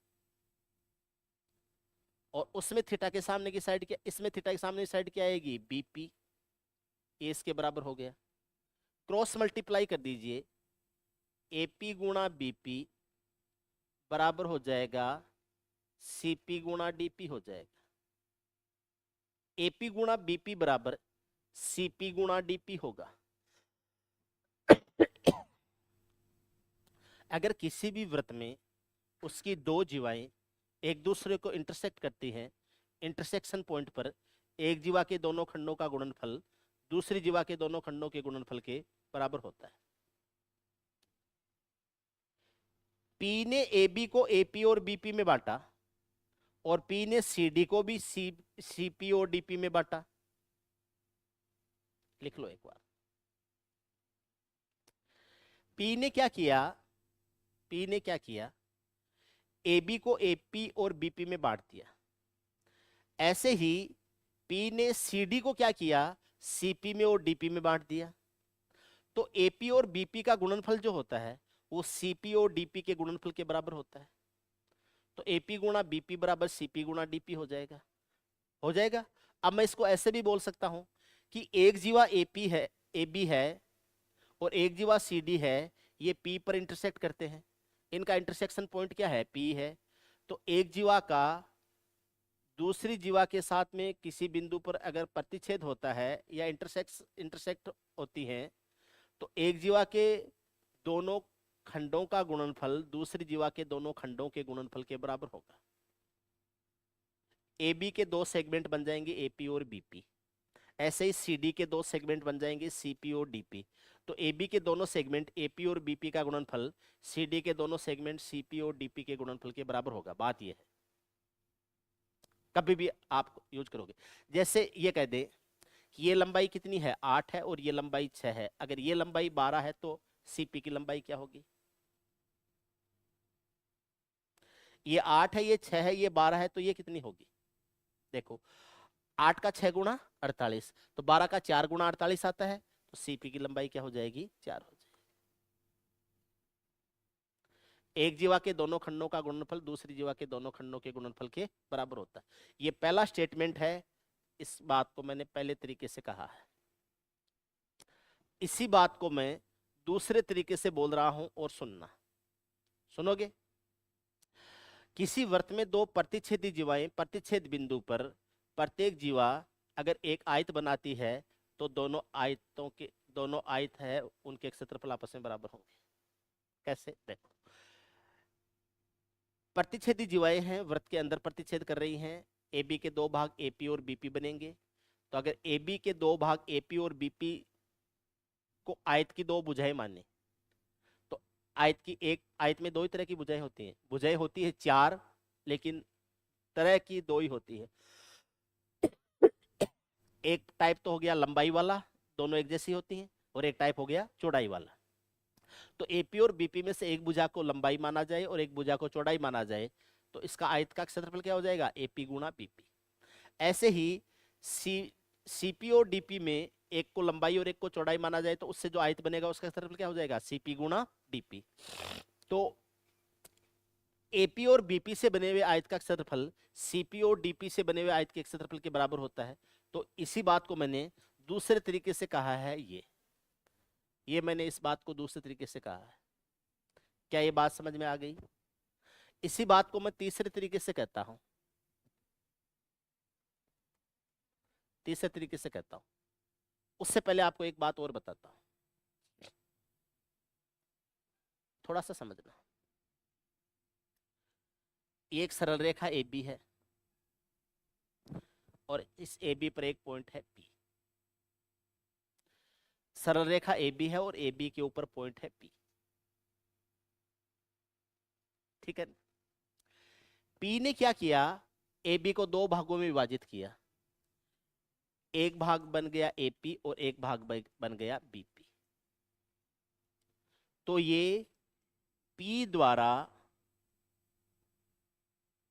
और उसमें थीटा के सामने की साइड क्या, इसमें थीटा के सामने की साइड क्या आएगी बीपी, ये इसके बराबर हो गया। क्रॉस मल्टीप्लाई कर दीजिए, एपी गुणा बीपी बराबर हो जाएगा सीपी गुणा डीपी हो जाएगा। एपी गुणा बीपी बराबर सीपी गुणा डीपी होगा। अगर किसी भी वृत्त में उसकी दो जीवाएं एक दूसरे को इंटरसेक्ट करती हैं, इंटरसेक्शन पॉइंट पर एक जीवा के दोनों खंडों का गुणनफल दूसरी जीवा के दोनों खंडों के गुणनफल के बराबर होता है। पी ने ए बी को एपी और बीपी में बांटा और पी ने सी डी को भी सीपी और डीपी में बांटा। लिख लो एक बार, पी ने क्या किया, पी ने क्या किया, ए बी को एपी और बीपी में बांट दिया। ऐसे ही पी ने सी डी को क्या किया, सीपी में और डीपी में बांट दिया। तो एपी और बीपी का गुणनफल जो होता है वो सीपी और डीपी के गुणनफल के बराबर होता है। तो एपी गुणा बीपी बराबर सीपी गुणा डीपी हो जाएगा, हो जाएगा। अब मैं इसको ऐसे भी बोल सकता हूं कि एक जीवा एपी है, एबी है, और एक जीवा सीडी है, ये पी पर इंटरसेक्ट करते हैं, इनका इंटरसेक्शन पॉइंट क्या है पी है। तो एक जीवा का दूसरी जीवा के साथ में किसी बिंदु पर अगर प्रतिच्छेद होता है या इंटरसेक्ट होती हैं, तो एक जीवा के दोनों खंडों का गुणनफल दूसरी जीवा के दोनों खंडों के गुणनफल के बराबर होगा। ए बी के दो सेगमेंट बन जाएंगे एपी और बीपी, ऐसे ही सी डी के दो सेगमेंट बन जाएंगे सीपी और डीपी। तो ए बी के दोनों सेगमेंट एपी और बीपी का गुणनफल सी डी के दोनों सेगमेंट सीपी और डीपी के गुणनफल के बराबर होगा। बात यह है, कभी भी आप यूज करोगे, जैसे ये कह दे कि ये लंबाई कितनी है 8 है और ये लंबाई 6 है, अगर ये लंबाई 12 है तो सीपी की लंबाई क्या होगी, ये 8 है ये 6 है ये 12 है तो ये कितनी होगी। देखो 8 का 6 गुणा 48, तो 12 का 4 गुणा 48 आता है, तो सीपी की लंबाई क्या हो जाएगी 4 हो जाएगी। एक जीवा के दोनों खंडों का गुणनफल दूसरी जीवा के दोनों खंडों के गुणनफल के बराबर होता है। ये पहला स्टेटमेंट है, इस बात को मैंने पहले तरीके से कहा है, इसी बात को मैं दूसरे तरीके से बोल रहा हूं और सुनना, सुनोगे। किसी वृत्त में दो प्रतिच्छेदी जीवाएं प्रतिच्छेद बिंदु पर प्रत्येक जीवा अगर एक आयत बनाती है तो दोनों आयत है उनके क्षेत्रफल आपस में बराबर होंगे। कैसे, देखो प्रतिच्छेदी जीवाएं हैं वृत्त के अंदर प्रतिच्छेद कर रही हैं, ए बी के दो भाग एपी और बीपी बनेंगे। तो अगर ए बी के दो भाग एपी और बीपी को आयत की दो भुजाएं माने, तो आयत में दो ही तरह की भुजाएं होती हैं, भुजाएं होती है 4 लेकिन तरह की दो ही होती है। एक टाइप तो हो गया लंबाई वाला, दोनों एक जैसी होती हैं, और एक टाइप हो गया चौड़ाई वाला। तो एपी और बीपी में से एक भुजा को लंबाई माना जाए और एक भुजा को चौड़ाई माना जाए, तो इसका आयत का क्षेत्रफल क्या हो जाएगा एपी गुणा बीपी। ऐसे ही सीपी और डीपी में एक को लंबाई और एक को चौड़ाई माना जाए, तो उससे जो आयत बनेगा उसका क्षेत्रफल क्या हो जाएगा सीपी गुणा डीपी। तो एपी और बीपी से बने हुए आयत का क्षेत्रफल सीपी और डीपी से बने हुए आयत के क्षेत्रफल के बराबर होता है। तो इसी बात को मैंने दूसरे तरीके से कहा है, ये मैंने इस बात को दूसरे तरीके से कहा है। क्या ये बात समझ में आ गई। इसी बात को मैं तीसरे तरीके से कहता हूं, तीसरे तरीके से कहता हूं। उससे पहले आपको एक बात और बताता हूं, थोड़ा सा समझना। एक सरल रेखा ए बी है और इस ए बी पर एक पॉइंट है पी। सरल रेखा ए बी है और ए बी के ऊपर पॉइंट है पी, ठीक है। पी ने क्या किया, ए बी को दो भागों में विभाजित किया, एक भाग बन गया एपी और एक भाग बन गया बीपी। तो ये पी द्वारा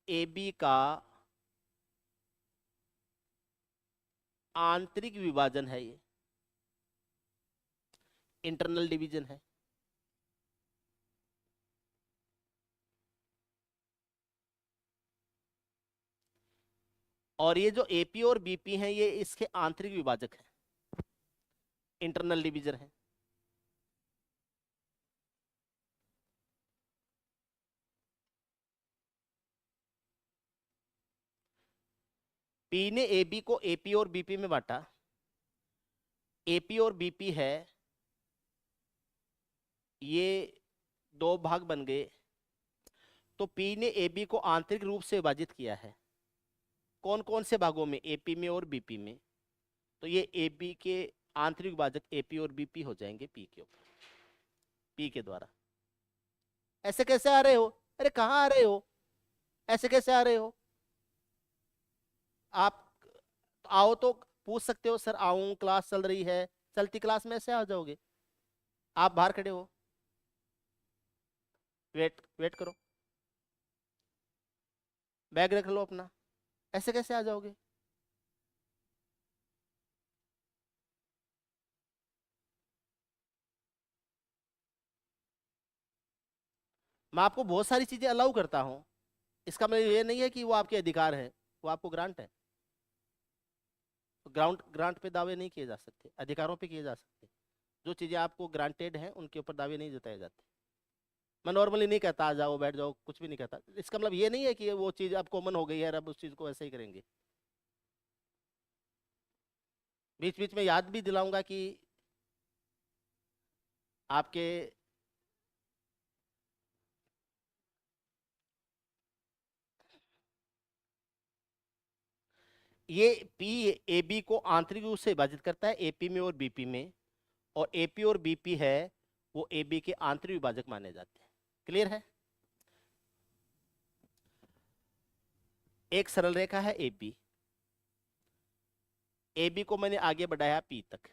ए बी का आंतरिक विभाजन है, ये इंटरनल डिवीजन है। और ये जो एपी और बीपी हैं ये इसके आंतरिक विभाजक हैं, इंटरनल डिवीजन है। पी ने ए बी को एपी और बीपी में बांटा, एपी और बीपी है ये दो भाग बन गए। तो पी ने ए बी को आंतरिक रूप से विभाजित किया है, कौन कौन से भागों में, एपी में और बीपी में। तो ये ए बी के आंतरिक विभाजक एपी और बीपी हो जाएंगे पी के ऊपर, पी के द्वारा। ऐसे कैसे आ रहे हो, अरे कहाँ आ रहे हो, ऐसे कैसे आ रहे हो आप? आओ तो पूछ सकते हो, सर आऊं, क्लास चल रही है, चलती क्लास में ऐसे आ जाओगे? आप बाहर खड़े हो, वेट वेट करो, बैग रख लो अपना, ऐसे कैसे आ जाओगे? मैं आपको बहुत सारी चीजें अलाउ करता हूं, इसका मतलब ये नहीं है कि वो आपके अधिकार है, वो आपको ग्रांट है। ग्राउंड ग्रांट पे दावे नहीं किए जा सकते, अधिकारों पे किए जा सकते। जो चीजें आपको ग्रांटेड हैं उनके ऊपर दावे नहीं जताए जाते। मैं नॉर्मली नहीं कहता आ जाओ बैठ जाओ, कुछ भी नहीं कहता। इसका मतलब ये नहीं है कि वो चीज अब कॉमन हो गई है, अब उस चीज को ऐसे ही करेंगे। बीच बीच में याद भी दिलाऊंगा कि आपके ये पी ए बी को आंतरिक रूप से विभाजित करता है एपी में और बीपी में, और एपी और बीपी है वो ए बी के आंतरिक विभाजक माने जाते हैं। क्लियर है? एक सरल रेखा है ए बी, ए बी को मैंने आगे बढ़ाया पी तक।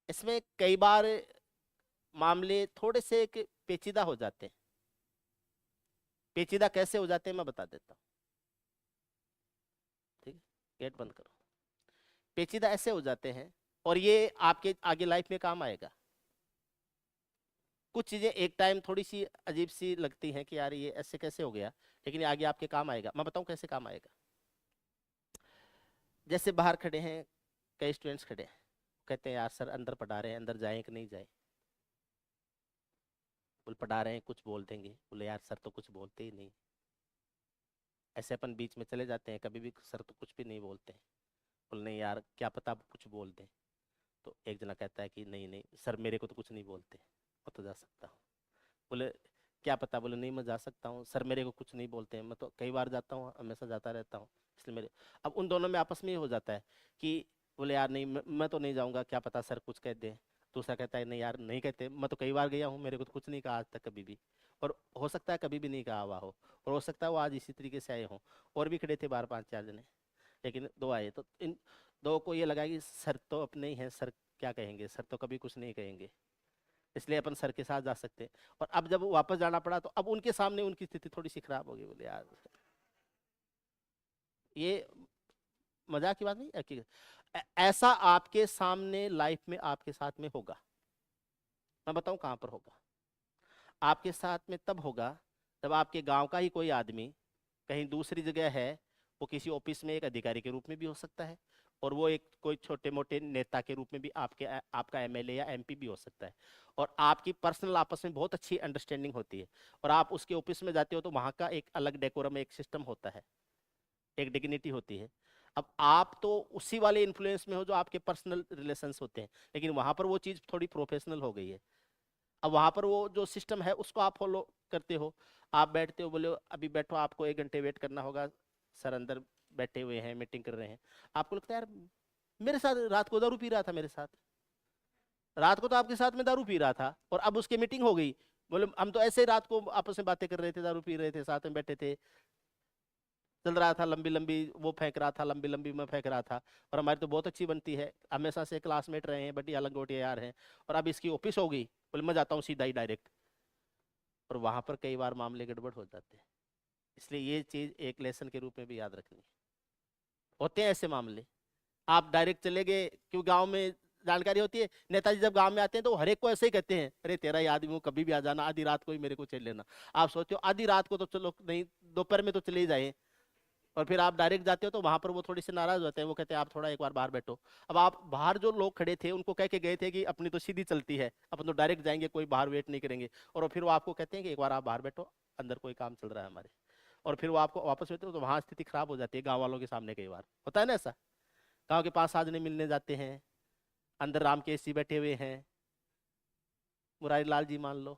इसमें कई बार मामले थोड़े से पेचीदा हो जाते हैं। पेचीदा कैसे हो जाते हैं मैं बता देता हूँ, ठीक है, गेट बंद करो। पेचीदा ऐसे हो जाते हैं और ये आपके आगे लाइफ में काम आएगा। कुछ चीजें एक टाइम थोड़ी सी अजीब सी लगती हैं कि यार ये ऐसे कैसे हो गया, लेकिन ये आगे आपके काम आएगा। मैं बताऊं कैसे काम आएगा। जैसे बाहर खड़े हैं कई स्टूडेंट्स खड़े हैं, कहते हैं यार सर अंदर पढ़ा रहे हैं, अंदर जाएं कि नहीं जाएं। बोले पढ़ा रहे हैं कुछ बोल देंगे, बोले यार सर तो कुछ बोलते ही नहीं। ऐसे अपन बीच में चले जाते हैं, कभी भी सर तो कुछ भी नहीं बोलते हैं। बोले नहीं यार क्या पता आप कुछ बोल दें। तो एक जना कहता है कि नहीं नहीं सर मेरे को तो कुछ नहीं बोलते, मैं तो जा सकता हूँ। बोले क्या पता, बोले नहीं मैं जा सकता हूँ सर, मेरे को कुछ नहीं बोलते हैं, मैं तो कई बार जाता हूँ, हमेशा जाता रहता हूँ, इसलिए मेरे। अब उन दोनों में आपस में ही हो जाता है कि बोले यार नहीं मैं तो नहीं जाऊँगा, क्या पता सर कुछ कह दे। दूसरा कहता है नहीं यार नहीं कहते, मैं तो कई बार गया हूँ, मेरे को तो कुछ नहीं कहा आज तक कभी भी। और हो सकता है कभी भी नहीं कहा हुआ हो, और हो सकता है वो आज इसी तरीके से आए हों। और भी खड़े थे बाहर 5-4 जने, लेकिन दो आए। तो इन दो को ये लगा कि सर तो अपने ही हैं, सर क्या कहेंगे, सर तो कभी कुछ नहीं कहेंगे, इसलिए अपन सर के साथ जा सकते हैं। और अब जब वापस जाना पड़ा तो अब उनके सामने उनकी स्थिति थोड़ी सी खराब हो गई। बोले यार ये मजाक की बात नहीं ऐसा आपके सामने लाइफ में आपके साथ में होगा। मैं बताऊं कहां पर होगा। आपके साथ में तब होगा जब आपके गांव का ही कोई आदमी कहीं दूसरी जगह है, वो किसी ऑफिस में एक अधिकारी के रूप में भी हो सकता है, और वो एक कोई छोटे मोटे नेता के रूप में भी आपका एमएलए या एमपी भी हो सकता है। और आपकी पर्सनल आपस में बहुत अच्छी अंडरस्टैंडिंग होती है, और आप उसके ऑफिस में जाते हो तो वहाँ का एक अलग डेकोरम, एक सिस्टम होता है, एक डिग्निटी होती है। अब आप तो उसी वाले इन्फ्लुएंस में हो जो आपके पर्सनल रिलेशंस होते हैं, लेकिन वहाँ पर वो चीज़ थोड़ी प्रोफेशनल हो गई है। अब वहाँ पर वो जो सिस्टम है उसको आप फॉलो करते हो। आप बैठते हो, बोले अभी बैठो आपको 1 घंटे वेट करना होगा, सर अंदर बैठे हुए हैं मीटिंग कर रहे हैं। आपको लगता है यार मेरे साथ रात को दारू पी रहा था, मेरे साथ रात को तो आपके साथ में दारू पी रहा था, और अब उसकी मीटिंग हो गई, बोले हम तो ऐसे ही रात को आपस में बातें कर रहे थे, दारू पी रहे थे, साथ में बैठे थे, चल रहा था, लंबी लंबी वो फेंक रहा था, लंबी लंबी मैं फेंक रहा था, और हमारी तो बहुत अच्छी बनती है, हमेशा से क्लासमेट रहे हैं, बढ़िया लंगोटिया यार हैं, और अब इसकी ऑफिस हो गई, बोले मैं जाता हूँ सीधा ही डायरेक्ट। और वहां पर कई बार मामले गड़बड़ हो जाते हैं। इसलिए ये चीज एक लेसन के रूप में भी याद रखनी है। होते हैं ऐसे मामले, आप डायरेक्ट चले गए, क्यों गांव में जानकारी होती है, नेताजी जब गांव में आते हैं तो हर एक को ऐसे ही कहते हैं, अरे तेरा ही आदमी हूँ, कभी भी आ जाना, आधी रात को ही मेरे को चल लेना। आप सोचते हो आधी रात को तो चलो नहीं, दोपहर में तो चले ही जाए, और फिर आप डायरेक्ट जाते हो तो वहां पर वो थोड़ी से नाराज होते हैं, वो कहते हैं आप थोड़ा एक बार बाहर बैठो। अब आप बाहर जो लोग खड़े थे उनको कह के गए थे कि अपनी तो सीधी चलती है, अपन तो डायरेक्ट जाएंगे, कोई बाहर वेट नहीं करेंगे, और फिर वो आपको कहते हैं कि एक बार आप बाहर बैठो, अंदर कोई काम चल रहा है हमारे, और फिर वो आपको वापस बैठते हो, तो वहां स्थिति खराब हो जाती है गाँव वालों के सामने, कई बार होता है ना ऐसा। गाँव के पास साजने मिलने जाते हैं, अंदर राम केस जी बैठे हुए हैं, मुरारी लाल जी मान लो,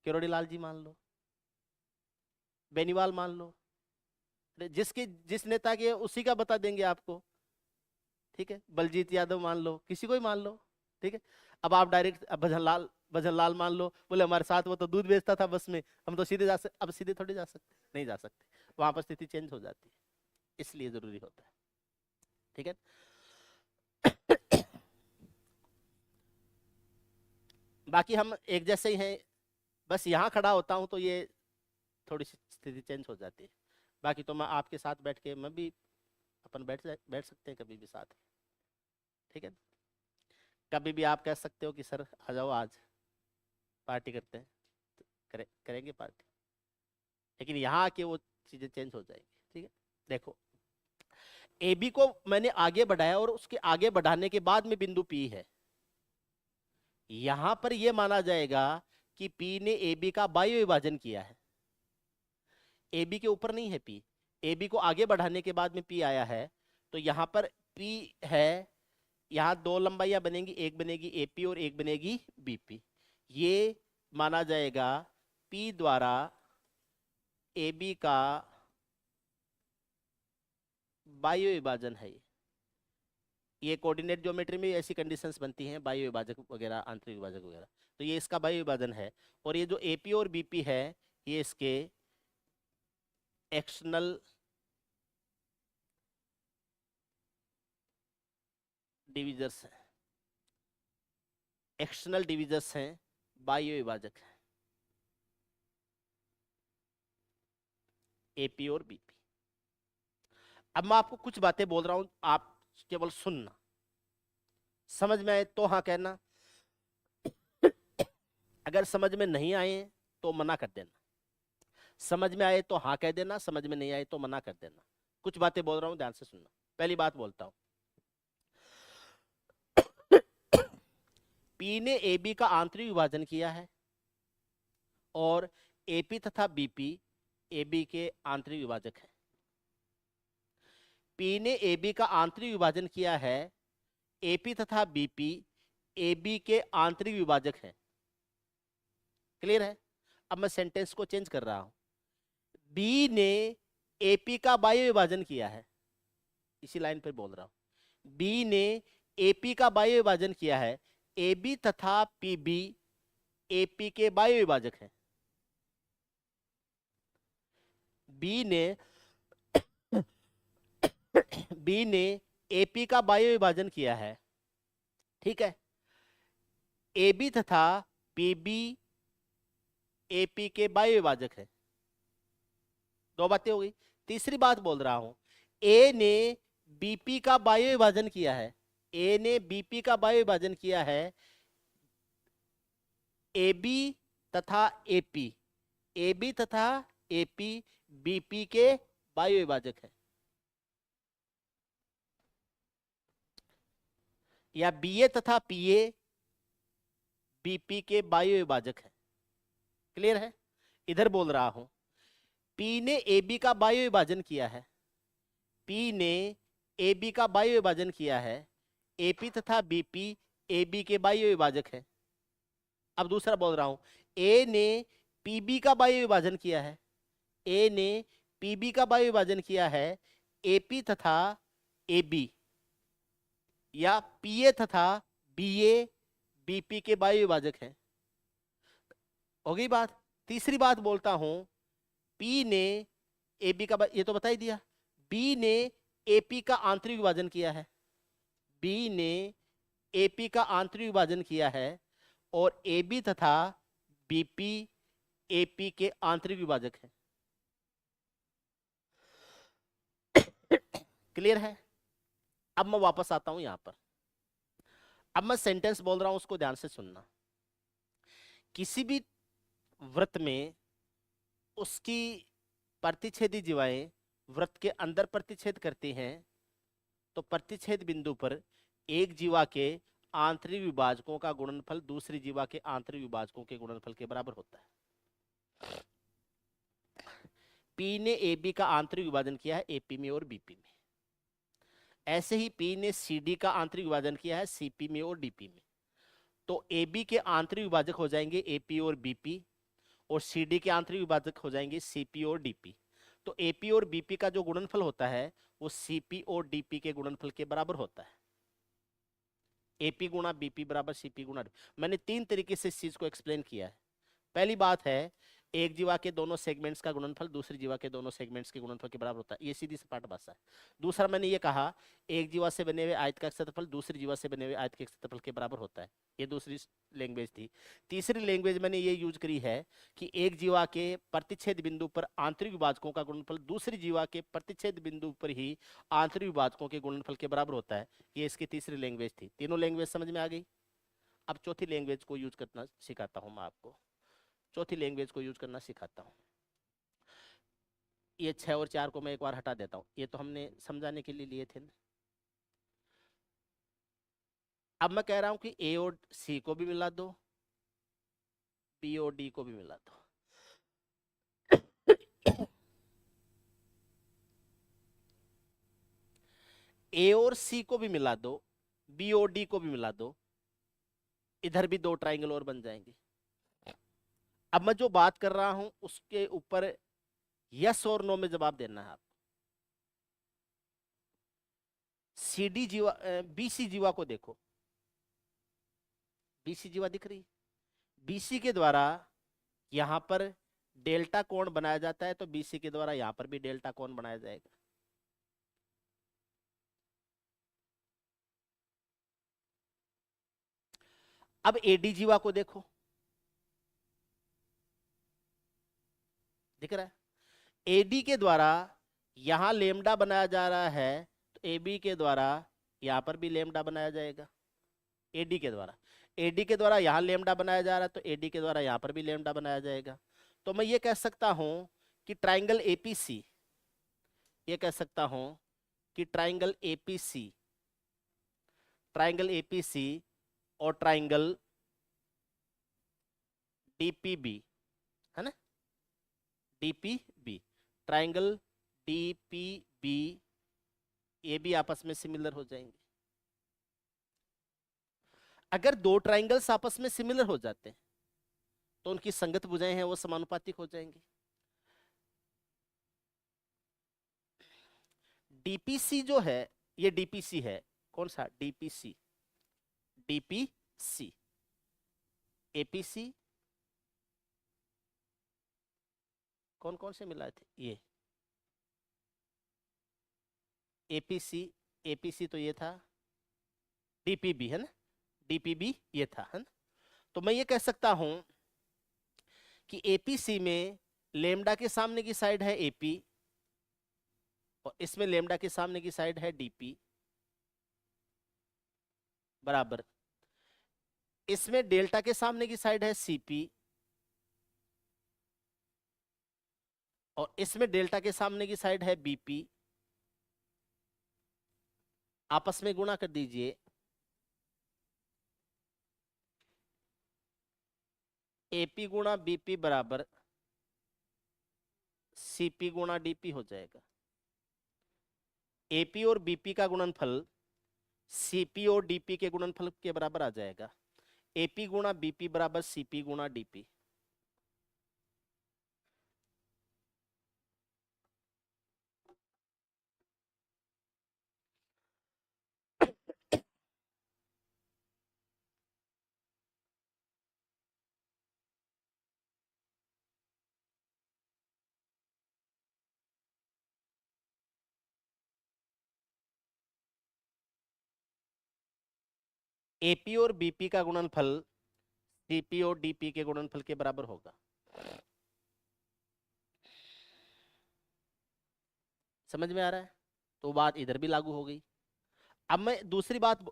किरोड़ी लाल जी मान लो, बेनीवाल मान लो, जिसके जिस नेता के उसी का बता देंगे आपको, ठीक है, बलजीत यादव मान लो, किसी को ही मान लो, ठीक है। अब आप डायरेक्ट भजन लाल मान लो, बोले हमारे साथ वो तो दूध बेचता था बस में, हम तो सीधे जा सकते, अब सीधे थोड़ी जा सकते, नहीं जा सकते, वहां पर स्थिति चेंज हो जाती है, इसलिए जरूरी होता है, ठीक है। बाकी हम एक जैसे ही हैं, बस यहाँ खड़ा होता हूँ तो ये थोड़ी सी स्थिति चेंज हो जाती है, बाकी तो मैं आपके साथ बैठ के, मैं भी अपन बैठ सकते हैं कभी भी साथ, ठीक है। कभी भी आप कह सकते हो कि सर आ जाओ आज पार्टी करते हैं, तो करेंगे पार्टी, लेकिन यहाँ आके वो चीजें चेंज हो जाएगी, ठीक है। देखो, AB को मैंने आगे बढ़ाया, और उसके आगे बढ़ाने के बाद में बिंदु P है, यहां पर यह माना जाएगा कि P ने AB का बाह्य विभाजन किया है, AB के ऊपर नहीं है P, AB को आगे बढ़ाने के बाद में P आया है, तो यहां पर P है, यहां दो लंबाइयां बनेंगी, एक बनेगी AP और एक बनेगी BP, ये माना जाएगा P द्वारा AB का बाह्य विभाजन है। ये कोऑर्डिनेट ज्योमेट्री में ऐसी कंडीशंस बनती हैं, बाह्य विभाजक वगैरह, आंतरिक विभाजक वगैरह, तो ये इसका बाह्य विभाजन है, और ये जो AP और BP है ये इसके एक्सटर्नल डिविजर्स हैं, एक्सटर्नल डिविजर्स हैं, बाह्य विभाजक है AP और BP। अब मैं आपको कुछ बातें बोल रहा हूं, आप केवल सुनना, समझ में आए तो हाँ कहना, अगर समझ में नहीं आए तो मना कर देना, समझ में आए तो हाँ कह देना, समझ में नहीं आए तो मना कर देना। कुछ बातें बोल रहा हूं, ध्यान से सुनना। पहली बात बोलता हूं, P ने AB का आंतरिक विभाजन किया है, और AP तथा BP AB के आंतरिक विभाजक है। P ने AB का आंतरिक विभाजन किया है, AP तथा BP AB के आंतरिक विभाजक है। क्लियर है? अब मैं सेंटेंस को चेंज कर रहा हूं, B ने AP का बाह्य विभाजन किया है, इसी लाइन पर बोल रहा हूं, B ने AP का बाह्य विभाजन किया है, AB तथा PB AP के बाह्य विभाजक हैं। B ने AP का बाह्य विभाजन किया है, ठीक है। AB तथा PB AP के बाह्य विभाजक है। दो बातें हो गई। तीसरी बात बोल रहा हूं, A ने BP का बाह्य विभाजन किया है, A ने BP का बाह्य विभाजन किया है, AB तथा AP AB तथा AP BP के बाह्य विभाजक है, या BA तथा PA BP के बाह्य विभाजक है। क्लियर है? इधर बोल रहा हूं, P ने AB का बाह्य विभाजन किया है, P ने AB का बाह्य विभाजन किया है, AP तथा BP AB के बाह्य विभाजक है। अब दूसरा बोल रहा हूं, A ने PB का बाह्य विभाजन किया है, A ने PB का बाह्य विभाजन किया है, AP तथा AB या पीए तथा बीए बीपी के वायु विभाजक हैं। हो गई बात। तीसरी बात बोलता हूं, पी ने एबी का ये तो बता ही दिया, बी ने एपी का आंतरिक विभाजन किया है, बी ने एपी का आंतरिक विभाजन किया है और एबी तथा बीपी एपी के आंतरिक विभाजक हैं। क्लियर है? अब मैं वापस आता हूं यहां पर। अब मैं सेंटेंस बोल रहा हूं, उसको ध्यान से सुनना। किसी भी वृत्त में उसकी प्रतिच्छेदी जीवाएं वृत्त के अंदर प्रतिच्छेद करती हैं, तो प्रतिच्छेद बिंदु पर एक जीवा के आंतरिक विभाजकों का गुणनफल दूसरी जीवा के आंतरिक विभाजकों के गुणनफल के बराबर होता है। पी ने ए बी का आंतरिक विभाजन किया है एपी में और बीपी में। ऐसे ही पी ने सी डी का आंतरिक विभाजन किया है सीपी में और डीपी में। तो ए बी के आंतरिक विभाजक हो जाएंगे एपी और बीपी, और सी डी के आंतरिक विभाजक हो जाएंगे सीपी और डीपी। तो एपी और बीपी का जो गुणनफल होता है वो सीपी और डीपी के गुणनफल के बराबर होता है। एपी गुणा बीपी बराबर सीपी गुणा डी। मैंने 3 तरीके से इस चीज को एक्सप्लेन किया है। पहली बात है, एक जीवा के दोनों सेगमेंट्स का गुणनफल दूसरी जीवा के दोनों सेगमेंट्स के गुणनफल के बराबर होता है, ये सीधी सपाट भाषा है। दूसरा मैंने ये कहा, एक जीवा से बने हुए आयत का क्षेत्रफल दूसरी जीवा से बने हुए आयत के क्षेत्रफल के बराबर होता है, ये दूसरी लैंग्वेज थी। तीसरी लैंग्वेज मैंने ये यूज करी है कि एक जीवा के प्रतिच्छेद बिंदु पर आंतरिक विभाजकों का गुणनफल दूसरी जीवा के प्रतिच्छेद बिंदु पर ही आंतरिक विभाजकों के गुणनफल के बराबर होता है, ये इसकी तीसरी लैंग्वेज थी। तीनों लैंग्वेज समझ में आ गई। अब चौथी लैंग्वेज को यूज करना सिखाता हूं मैं आपको, चौथी लैंग्वेज को यूज करना सिखाता हूं। ये 6 और 4 को मैं एक बार हटा देता हूं, ये तो हमने समझाने के लिए लिए थे ना। अब मैं कह रहा हूं कि ए और सी को भी मिला दो, बी और डी को भी मिला दो। ए और सी को भी मिला दो, बी और डी को भी मिला दो, इधर भी 2 ट्राइंगल और बन जाएंगे। अब मैं जो बात कर रहा हूं उसके ऊपर यस और नो में जवाब देना है आप। सी डी जीवा, बीसी जीवा को देखो, बीसी जीवा दिख रही, बीसी के द्वारा यहां पर डेल्टा कोण बनाया जाता है, तो बीसी के द्वारा यहां पर भी डेल्टा कोण बनाया जाएगा। अब एडी जीवा को देखो, दिख रहा है, एडी के द्वारा यहां लेमडा बनाया जा रहा है, तो एबी के द्वारा यहां पर भी लेमडा बनाया जाएगा। एडी के द्वारा, एडी के द्वारा यहां लेमडा बनाया जा रहा है, तो एडी के द्वारा यहां पर भी लेमडा बनाया जाएगा। तो मैं ये कह सकता हूं कि ट्राइंगल एपीसी, ये कह सकता हूं कि ट्राइंगल एपीसी, ट्राइंगल एपीसी और ट्राइंगल डीपीबी, है ना, डीपीबी, ट्राइंगल डीपीबी, ये भी आपस में सिमिलर हो जाएंगे। अगर 2 ट्राइंगल्स आपस में सिमिलर हो जाते हैं तो उनकी संगत भुजाएं हैं वो समानुपातिक हो जाएंगी। डीपीसी जो है, ये डीपीसी है, कौन सा डीपीसी, डीपीसी, एपीसी कौन कौन से मिलाए थे, ये एपीसी, एपीसी तो ये था, डीपीबी है ना, डीपीबी ये था, है ना। तो मैं ये कह सकता हूं कि एपीसी में लेमडा के सामने की साइड है एपी और इसमें लेमडा के सामने की साइड है डीपी, बराबर इसमें डेल्टा के सामने की साइड है सीपी और इसमें डेल्टा के सामने की साइड है बीपी। आपस में गुणा कर दीजिए, एपी गुणा बीपी बराबर सीपी गुणा डीपी हो जाएगा। एपी और बीपी का गुणनफल सीपी और डीपी के गुणनफल के बराबर आ जाएगा। एपी गुणा बीपी बराबर सीपी गुणा डीपी। एपी और बीपी का गुणनफल सीपी और डीपी के गुणनफल के बराबर होगा। समझ में आ रहा है? तो बात इधर भी लागू हो गई। अब मैं दूसरी बात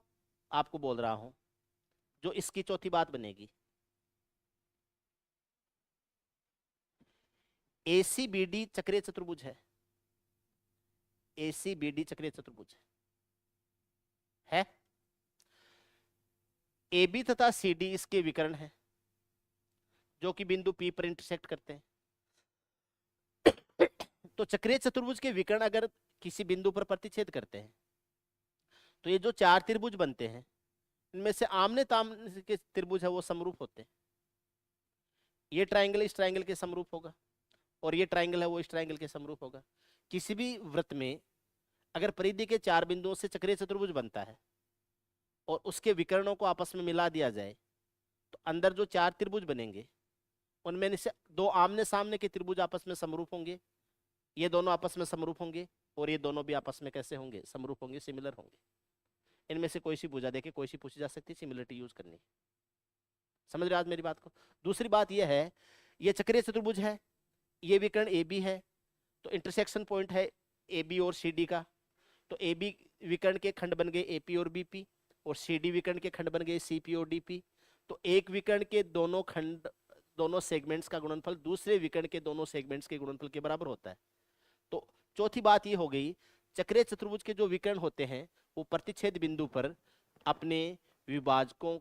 आपको बोल रहा हूं, जो इसकी चौथी बात बनेगी। एसीबीडी चक्रीय चतुर्भुज है, एसीबीडी चक्रीय चतुर्भुज है। AB तथा CD इसके विकर्ण है, जो कि बिंदु P पर इंटरसेक्ट करते हैं। तो चक्रीय चतुर्भुज के विकर्ण अगर किसी बिंदु पर प्रतिच्छेद करते हैं, तो ये जो चार त्रिभुज बनते हैं, इनमें से आमने सामने के त्रिभुज है वो समरूप होते हैं। ये ट्रायंगल इस ट्रायंगल के समरूप होगा, और ये ट्रायंगल है वो इस ट्रायंगल के समरूप होगा। किसी भी वृत्त में अगर परिधि के चार बिंदुओं से चक्रीय चतुर्भुज बनता है और उसके विकर्णों को आपस में मिला दिया जाए, तो अंदर जो चार त्रिभुज बनेंगे उनमें से दो आमने सामने के त्रिभुज आपस में समरूप होंगे, ये दोनों आपस में समरूप होंगे, और ये दोनों भी आपस में कैसे होंगे? समरूप होंगे, सिमिलर होंगे। इनमें से कोई सी भुजा देके कोई सी पूछी जा सकती है, सिमिलरिटी यूज करनी है। समझ रहे हो आज मेरी बात को? दूसरी बात यह है, ये चक्रीय चतुर्भुज है, ये विकर्ण ए बी है, तो इंटरसेक्शन पॉइंट है ए बी और सी डी का। तो ए बी विकर्ण के खंड बन गए एपी और बीपी, और सी डी विकर्ण के खंड बन गए सीपी और डीपी। तो एक विकर्ण के दोनों खंड, दोनों सेगमेंट्स का गुणनफल दूसरे विकर्ण के दोनों सेगमेंट्स के गुणनफल के बराबर होता है। तो चौथी बात ये हो गई, चक्रीय चतुर्भुज के जो विकर्ण होते हैं वो प्रतिच्छेद बिंदु पर अपने विभाजकों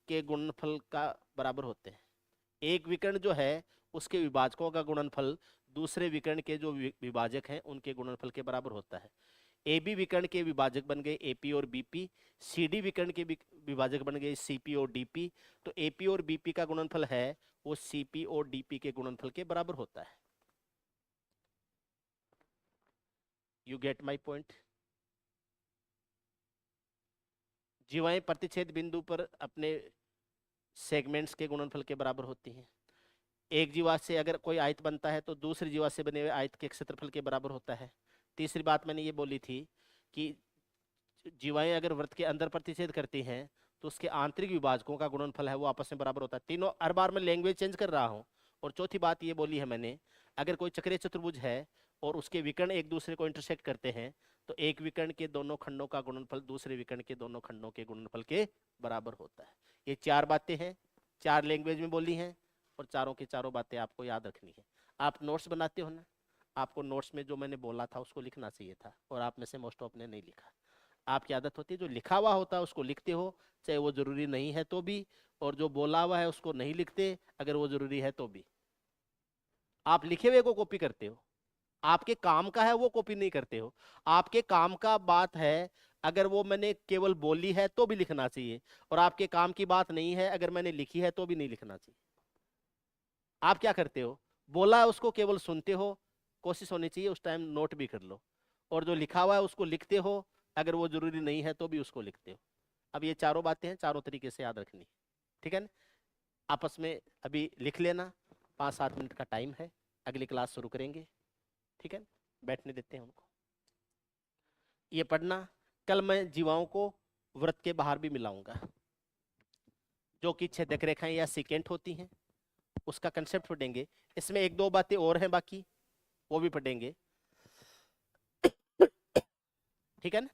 के गुणनफल का बराबर होते हैं। एक विकर्ण जो है उसके विभाजकों का गुणनफल दूसरे विकर्ण के जो विभाजक हैं उनके गुणनफल के बराबर होता है। ए बी विकर्ण के विभाजक बन गए एपी और बीपी, सी डी विकर्ण के विभाजक बन गए सीपी और डीपी। तो एपी और बीपी का गुणनफल है वो सीपी और डीपी के गुणनफल के बराबर होता है। You get my point? जीवाएं प्रतिच्छेद बिंदु पर अपने सेगमेंट्स के गुणनफल के बराबर होती हैं। एक जीवा से अगर कोई आयत बनता है तो दूसरी जीवा से बने हुए आयत के क्षेत्रफल के बराबर होता है। तीसरी बात मैंने ये बोली थी कि जीवाएं अगर वृत्त के अंदर प्रतिच्छेद करती हैं तो उसके आंतरिक विभाजकों का गुणनफल है वो आपस में बराबर होता है। तीनों, हर बार मैं लैंग्वेज चेंज कर रहा हूँ। और चौथी बात ये बोली है मैंने, अगर कोई चक्रीय चतुर्भुज है और उसके विकर्ण एक दूसरे को इंटरसेक्ट करते हैं, तो एक विकर्ण के दोनों खंडों का गुणनफल दूसरे विकर्ण के दोनों खंडों के गुणनफल के बराबर होता है। ये चार बातें हैं, चार लैंग्वेज में बोली हैं, और चारों की चारों बातें आपको याद रखनी है। आप नोट्स बनाते हो ना, आपको नोट्स में जो मैंने बोला था उसको लिखना चाहिए था, और आप में से मोस्ट ऑफ ने नहीं लिखा। आपकी आदत होती है जो लिखा हुआ होता है उसको लिखते हो, चाहे वो जरूरी नहीं है तो भी, और जो बोला हुआ है उसको नहीं लिखते अगर वो जरूरी है तो भी। आप लिखे हुए को कॉपी करते हो, आपके काम का है वो कॉपी नहीं करते हो। आपके काम का बात है अगर वो मैंने केवल बोली है तो भी लिखना चाहिए, और आपके काम की बात नहीं है अगर मैंने लिखी है तो भी नहीं लिखना चाहिए। आप क्या करते हो? बोला है उसको केवल सुनते हो, कोशिश होनी चाहिए उस टाइम नोट भी कर लो, और जो लिखा हुआ है उसको लिखते हो, अगर वो जरूरी नहीं है तो भी उसको लिखते हो। अब ये चारों बातें हैं, चारों तरीके से याद रखनी, ठीक है ना? आपस में अभी लिख लेना, 5-7 मिनट का टाइम है, अगली क्लास शुरू करेंगे, ठीक है? बैठने देते हैं उनको। ये पढ़ना, कल मैं जीवाओं को वृत्त के बाहर भी मिलाऊंगा, जो कि छेदक रेखाएं या सिकेंट होती हैं, उसका कंसेप्ट पढ़ेंगे। इसमें 1-2 बातें और हैं बाकी, वो भी पढ़ेंगे, ठीक है ना?